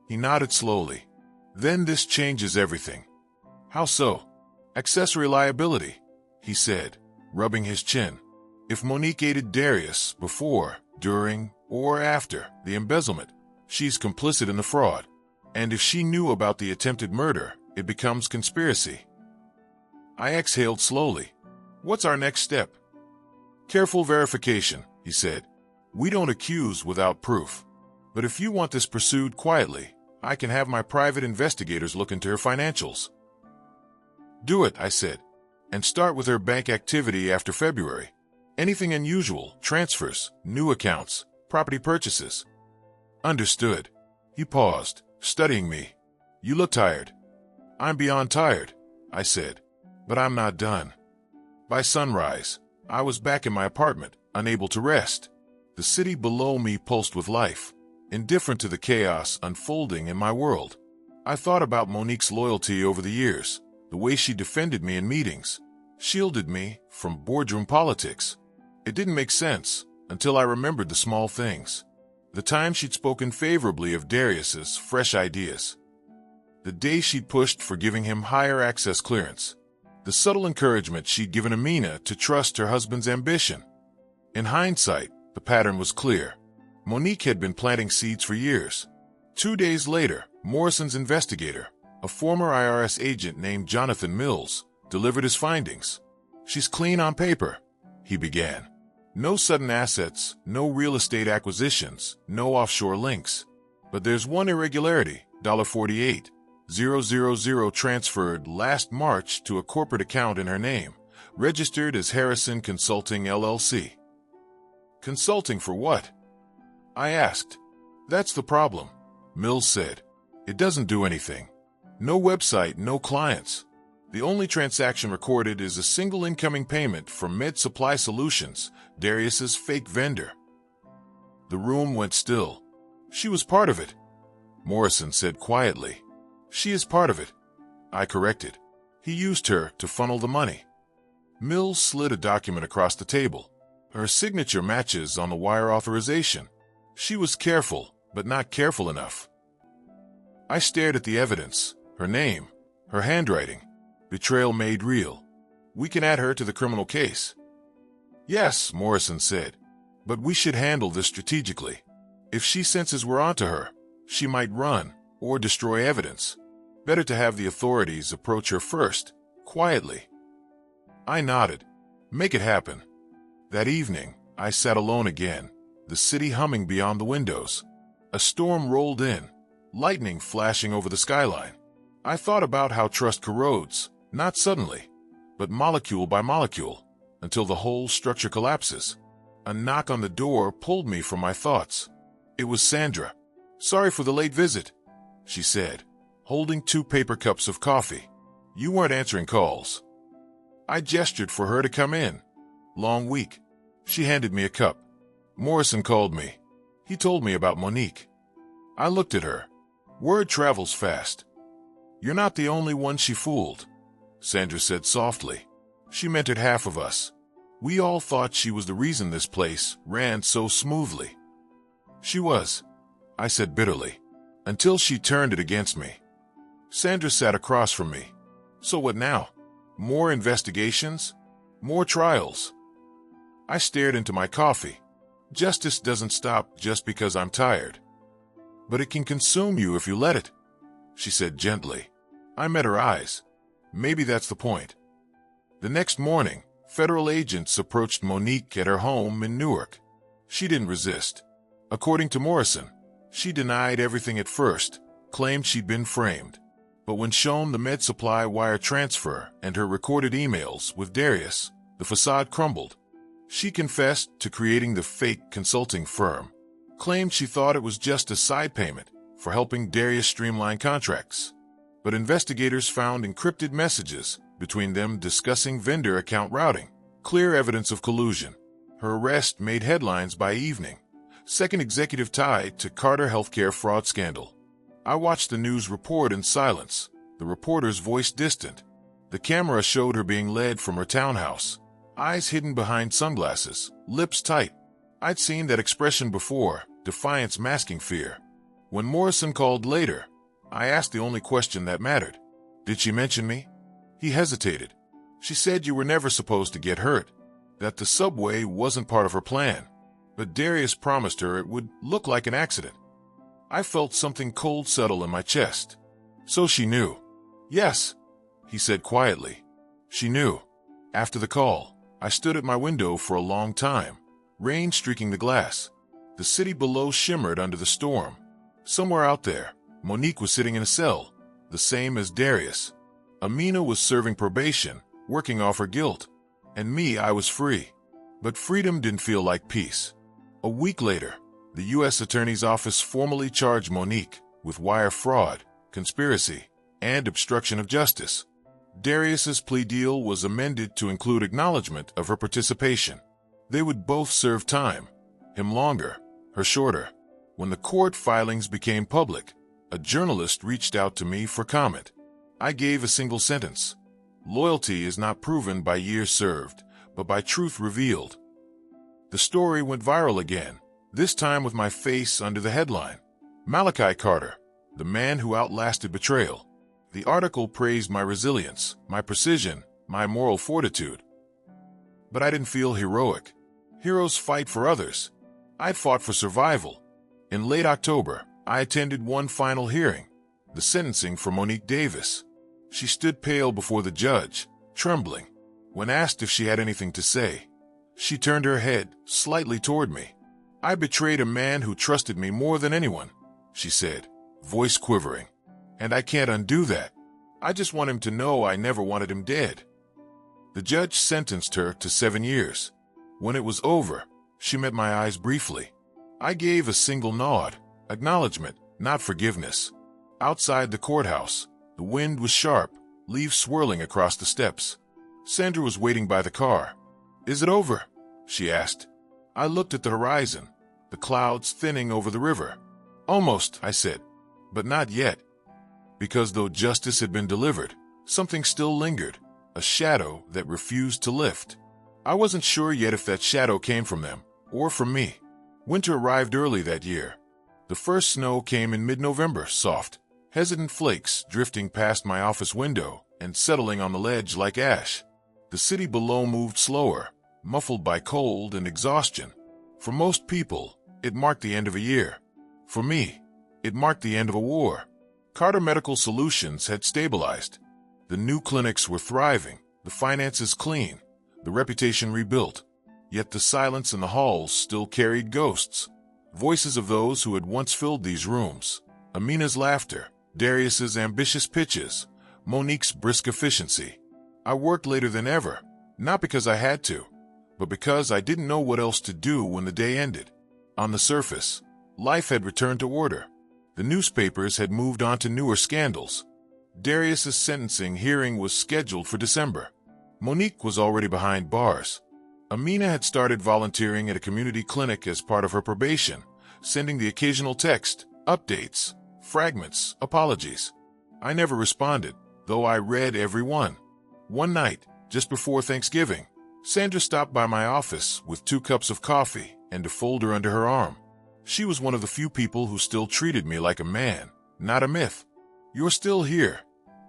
He nodded slowly. "Then this changes everything." "How so?" "Accessory liability," he said, rubbing his chin. "If Monique aided Darius before, during, or after the embezzlement, she's complicit in the fraud. And if she knew about the attempted murder, it becomes conspiracy." I exhaled slowly. "What's our next step?" "Careful verification," he said. "We don't accuse without proof. But if you want this pursued quietly, I can have my private investigators look into her financials." "Do it," I said. "And start with her bank activity after February. Anything unusual, transfers, new accounts, property purchases." "Understood." He paused, studying me. "You look tired." I'm beyond tired, I said, but I'm not done. By sunrise, I was back in my apartment, unable to rest. The city below me pulsed with life, indifferent to the chaos unfolding in my world. I thought about Monique's loyalty over the years, the way she defended me in meetings, shielded me from boardroom politics. It didn't make sense until I remembered the small things. The time she'd spoken favorably of Darius's fresh ideas. The day she'd pushed for giving him higher access clearance. The subtle encouragement she'd given Amina to trust her husband's ambition. In hindsight, the pattern was clear. Monique had been planting seeds for years. 2 days later, Morrison's investigator, a former IRS agent named Jonathan Mills, delivered his findings. She's clean on paper, he began. No sudden assets, no real estate acquisitions, no offshore links. But there's one irregularity, $48,000 transferred last March to a corporate account in her name, registered as Harrison Consulting LLC. Consulting for what? I asked. That's the problem, Mills said. It doesn't do anything. No website, no clients. The only transaction recorded is a single incoming payment from Med Supply Solutions, Darius's fake vendor. The room went still. She was part of it, Morrison said quietly. She is part of it, I corrected. He used her to funnel the money. Mills slid a document across the table. Her signature matches on the wire authorization. She was careful, but not careful enough. I stared at the evidence, her name, her handwriting. Betrayal made real. We can add her to the criminal case. Yes, Morrison said, but we should handle this strategically. If she senses we're onto her, she might run or destroy evidence. Better to have the authorities approach her first, quietly. I nodded. Make it happen. That evening, I sat alone again, the city humming beyond the windows. A storm rolled in, lightning flashing over the skyline. I thought about how trust corrodes, not suddenly, but molecule by molecule, until the whole structure collapses. A knock on the door pulled me from my thoughts. It was Sandra. Sorry for the late visit, she said, holding 2 paper cups of coffee. You weren't answering calls. I gestured for her to come in. Long week. She handed me a cup. Morrison called me. He told me about Monique. I looked at her. Word travels fast. You're not the only one she fooled, Sandra said softly. She mentored half of us. We all thought she was the reason this place ran so smoothly. She was, I said bitterly, until she turned it against me. Sandra sat across from me. So what now? More investigations? More trials? I stared into my coffee. Justice doesn't stop just because I'm tired. But it can consume you if you let it, she said gently. I met her eyes. Maybe that's the point. The next morning, federal agents approached Monique at her home in Newark. She didn't resist. According to Morrison, she denied everything at first, claimed she'd been framed. But when shown the Med Supply wire transfer and her recorded emails with Darius, the facade crumbled. She confessed to creating the fake consulting firm, claimed she thought it was just a side payment for helping Darius streamline contracts. But investigators found encrypted messages between them discussing vendor account routing, clear evidence of collusion. Her arrest made headlines by evening. Second executive tied to Carter healthcare fraud scandal. I watched the news report in silence, the reporter's voice distant. The camera showed her being led from her townhouse, eyes hidden behind sunglasses, lips tight. I'd seen that expression before, defiance masking fear. When Morrison called later, I asked the only question that mattered. Did she mention me? He hesitated. She said you were never supposed to get hurt, that the subway wasn't part of her plan. But Darius promised her it would look like an accident. I felt something cold settle in my chest. So she knew. Yes, he said quietly. She knew. After the call, I stood at my window for a long time, rain streaking the glass. The city below shimmered under the storm. Somewhere out there, Monique was sitting in a cell, the same as Darius. Amina was serving probation, working off her guilt. And me, I was free. But freedom didn't feel like peace. A week later, the U.S. Attorney's Office formally charged Monique with wire fraud, conspiracy, and obstruction of justice. Darius's plea deal was amended to include acknowledgement of her participation. They would both serve time, him longer, her shorter. When the court filings became public, a journalist reached out to me for comment. I gave a single sentence. Loyalty is not proven by years served, but by truth revealed. The story went viral again, this time with my face under the headline. Malachi Carter, the man who outlasted betrayal. The article praised my resilience, my precision, my moral fortitude. But I didn't feel heroic. Heroes fight for others. I'd fought for survival. In late October, I attended one final hearing, the sentencing for Monique Davis. She stood pale before the judge, trembling. When asked if she had anything to say, she turned her head slightly toward me. I betrayed a man who trusted me more than anyone, she said, voice quivering. And I can't undo that. I just want him to know I never wanted him dead. The judge sentenced her to 7 years. When it was over, she met my eyes briefly. I gave a single nod, acknowledgement, not forgiveness. Outside the courthouse, the wind was sharp, leaves swirling across the steps. Sandra was waiting by the car. Is it over? She asked. I looked at the horizon, the clouds thinning over the river. Almost, I said, but not yet. Because though justice had been delivered, something still lingered, a shadow that refused to lift. I wasn't sure yet if that shadow came from them, or from me. Winter arrived early that year. The first snow came in mid-November, soft, hesitant flakes drifting past my office window and settling on the ledge like ash. The city below moved slower, muffled by cold and exhaustion. For most people, it marked the end of a year. For me, it marked the end of a war. Carter Medical Solutions had stabilized. The new clinics were thriving, the finances clean, the reputation rebuilt. Yet the silence in the halls still carried ghosts. Voices of those who had once filled these rooms. Amina's laughter, Darius's ambitious pitches, Monique's brisk efficiency. I worked later than ever, not because I had to, but because I didn't know what else to do when the day ended. On the surface, life had returned to order. The newspapers had moved on to newer scandals. Darius's sentencing hearing was scheduled for December. Monique was already behind bars. Amina had started volunteering at a community clinic as part of her probation, sending the occasional text, updates, fragments, apologies. I never responded, though I read every one. One night, just before Thanksgiving, Sandra stopped by my office with 2 cups of coffee and a folder under her arm. She was one of the few people who still treated me like a man, not a myth. You're still here,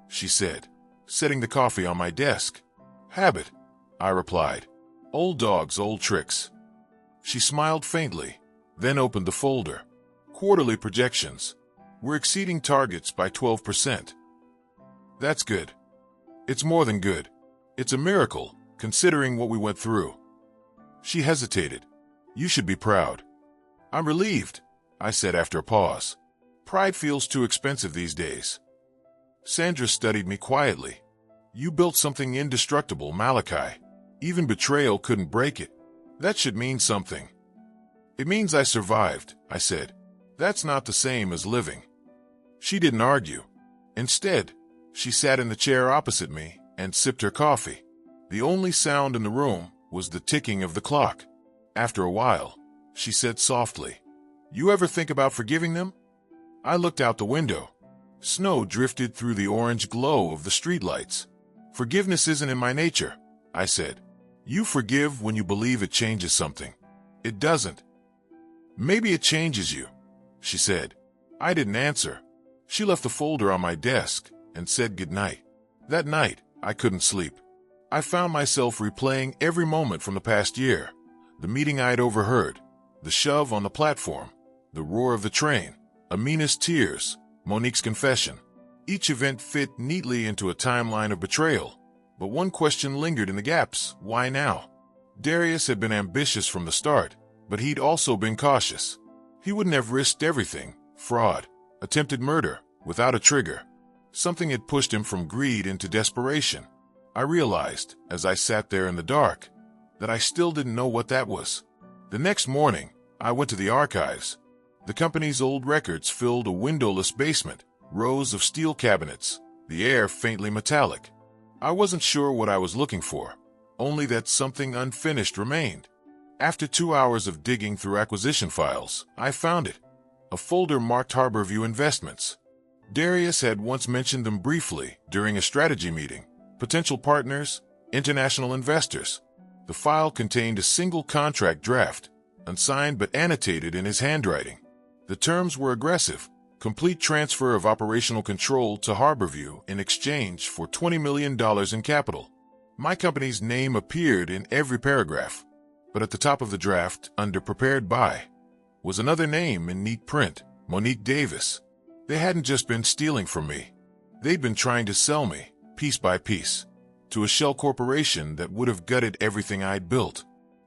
she said, setting the coffee on my desk. Habit, I replied. Old dogs, old tricks. She smiled faintly, then opened the folder. Quarterly projections. We're exceeding targets by 12%. That's good. It's more than good. It's a miracle, considering what we went through. She hesitated. You should be proud. I'm relieved, I said after a pause. Pride feels too expensive these days. Sandra studied me quietly. You built something indestructible, Malachi. Even betrayal couldn't break it. That should mean something. It means I survived, I said. That's not the same as living. She didn't argue. Instead, she sat in the chair opposite me and sipped her coffee. The only sound in the room was the ticking of the clock. After a while, she said softly, You ever think about forgiving them? I looked out the window. Snow drifted through the orange glow of the streetlights. Forgiveness isn't in my nature, I said. You forgive when you believe it changes something. It doesn't. Maybe it changes you, she said. I didn't answer. She left the folder on my desk and said goodnight. That night, I couldn't sleep. I found myself replaying every moment from the past year. The meeting I'd overheard, the shove on the platform, the roar of the train, Amina's tears, Monique's confession. Each event fit neatly into a timeline of betrayal. But one question lingered in the gaps. Why now? Darius had been ambitious from the start, but he'd also been cautious. He wouldn't have risked everything, fraud, attempted murder, without a trigger. Something had pushed him from greed into desperation. I realized, as I sat there in the dark, that I still didn't know what that was. The next morning, I went to the archives. The company's old records filled a windowless basement, rows of steel cabinets, the air faintly metallic. I wasn't sure what I was looking for, only that something unfinished remained. After 2 hours of digging through acquisition files, I found it. A folder marked Harborview Investments. Darius had once mentioned them briefly during a strategy meeting. Potential partners, international investors. The file contained a single contract draft, unsigned but annotated in his handwriting. The terms were aggressive. Complete transfer of operational control to Harborview in exchange for $20 million in capital. My company's name appeared in every paragraph, but at the top of the draft, under Prepared By, was another name in neat print, Monique Davis. They hadn't just been stealing from me. They'd been trying to sell me, piece by piece, to a shell corporation that would have gutted everything I'd built.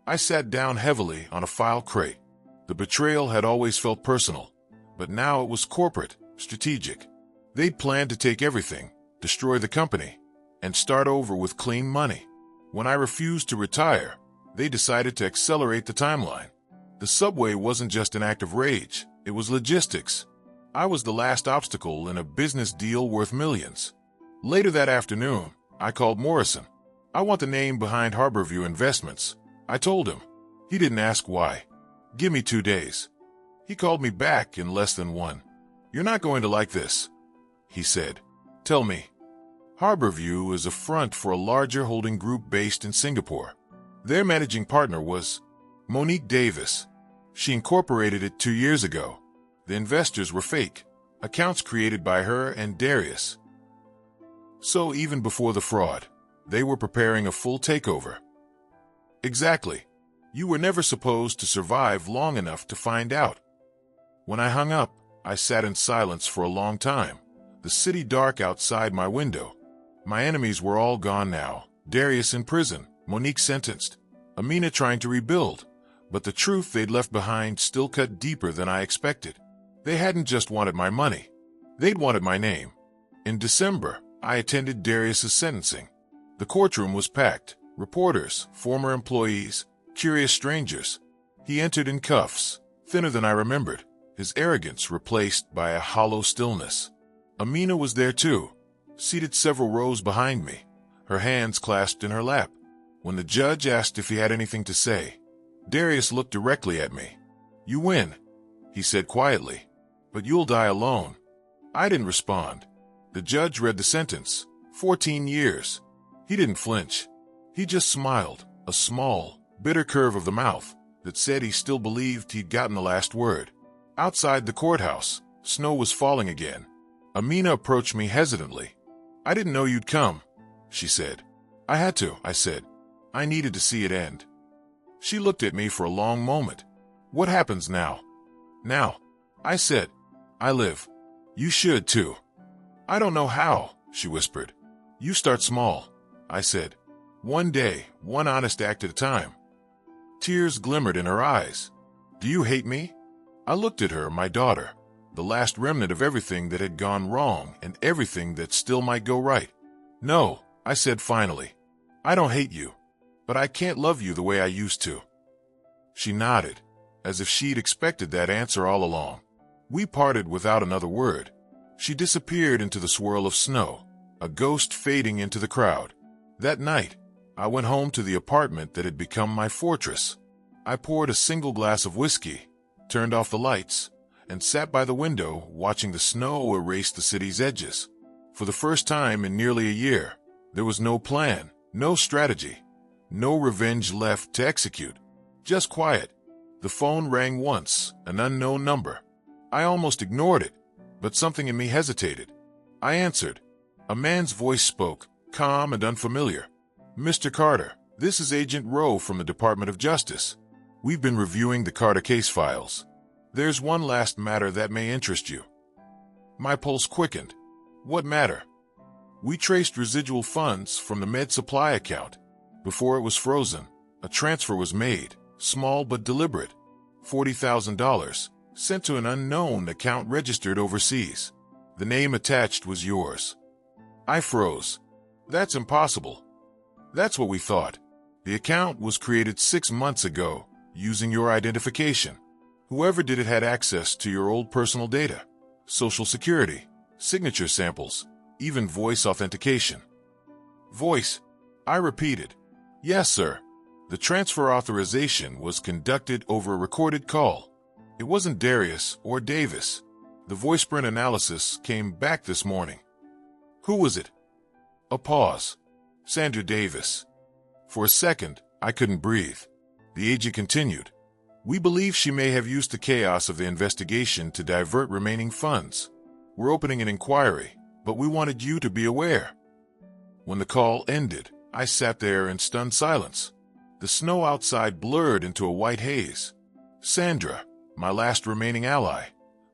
I sat down heavily on a file crate. The betrayal had always felt personal, but now it was corporate, strategic. They'd planned to take everything, destroy the company, and start over with clean money. When I refused to retire, they decided to accelerate the timeline. The subway wasn't just an act of rage, it was logistics. I was the last obstacle in a business deal worth millions. Later that afternoon, I called Morrison. I want the name behind Harborview Investments, I told him. He didn't ask why. Give me 2 days. He called me back in less than one. You're not going to like this, he said. Tell me. Harborview is a front for a larger holding group based in Singapore. Their managing partner was Monique Davis. She incorporated it 2 years ago. The investors were fake, accounts created by her and Darius. So even before the fraud, they were preparing a full takeover. Exactly. You were never supposed to survive long enough to find out. When I hung up, I sat in silence for a long time, the city dark outside my window. My enemies were all gone now. Darius in prison, Monique sentenced, Amina trying to rebuild, but the truth they'd left behind still cut deeper than I expected. They hadn't just wanted my money. They'd wanted my name. In December, I attended Darius's sentencing. The courtroom was packed. Reporters, former employees, curious strangers. He entered in cuffs, thinner than I remembered, his arrogance replaced by a hollow stillness. Amina was there too, seated several rows behind me, her hands clasped in her lap. When the judge asked if he had anything to say, Darius looked directly at me. You win, he said quietly, but you'll die alone. I didn't respond. The judge read the sentence, 14 years. He didn't flinch. He just smiled, a small, bitter curve of the mouth that said he still believed he'd gotten the last word. Outside the courthouse, snow was falling again. Amina approached me hesitantly. I didn't know you'd come, she said. I had to, I said. I needed to see it end. She looked at me for a long moment. What happens now? Now, I said. I live. You should too. I don't know how, she whispered. You start small, I said. One day, one honest act at a time. Tears glimmered in her eyes. Do you hate me? I looked at her, my daughter, the last remnant of everything that had gone wrong and everything that still might go right. No, I said finally. I don't hate you, but I can't love you the way I used to. She nodded, as if she'd expected that answer all along. We parted without another word. She disappeared into the swirl of snow, a ghost fading into the crowd. That night, I went home to the apartment that had become my fortress. I poured a single glass of whiskey, turned off the lights, and sat by the window watching the snow erase the city's edges. For the first time in nearly a year, there was no plan, no strategy, no revenge left to execute. Just quiet. The phone rang once, an unknown number. I almost ignored it, but something in me hesitated. I answered. A man's voice spoke, calm and unfamiliar. Mr. Carter, this is Agent Rowe from the Department of Justice. We've been reviewing the Carter case files. There's one last matter that may interest you. My pulse quickened. What matter? We traced residual funds from the Med Supply account. Before it was frozen, a transfer was made, small but deliberate. $40,000, sent to an unknown account registered overseas. The name attached was yours. I froze. That's impossible. That's what we thought. The account was created 6 months ago, using your identification. Whoever did it had access to your old personal data, social security, signature samples, even voice authentication. Voice, I repeated. Yes, sir. The transfer authorization was conducted over a recorded call. It wasn't Darius or Davis. The voice print analysis came back this morning. Who was it? A pause. Sandra Davis. For a second, I couldn't breathe. The agent continued. We believe she may have used the chaos of the investigation to divert remaining funds. We're opening an inquiry, but we wanted you to be aware. When the call ended, I sat there in stunned silence. The snow outside blurred into a white haze. Sandra, my last remaining ally,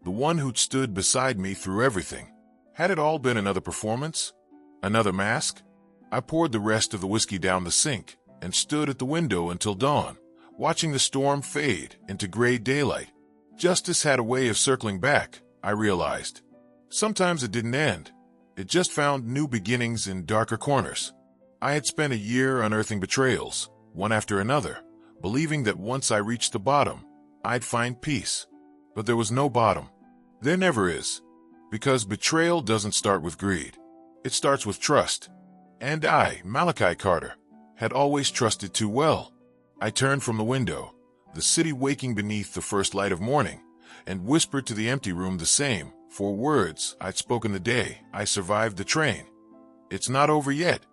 the one who'd stood beside me through everything. Had it all been another performance? Another mask? I poured the rest of the whiskey down the sink and stood at the window until dawn, watching the storm fade into gray daylight. Justice had a way of circling back, I realized. Sometimes it didn't end. It just found new beginnings in darker corners. I had spent a year unearthing betrayals, one after another, believing that once I reached the bottom, I'd find peace. But there was no bottom. There never is. Because betrayal doesn't start with greed. It starts with trust. And I, Malachi Carter, had always trusted too well. I turned from the window, the city waking beneath the first light of morning, and whispered to the empty room the same 4 words I'd spoken the day I survived the train. It's not over yet.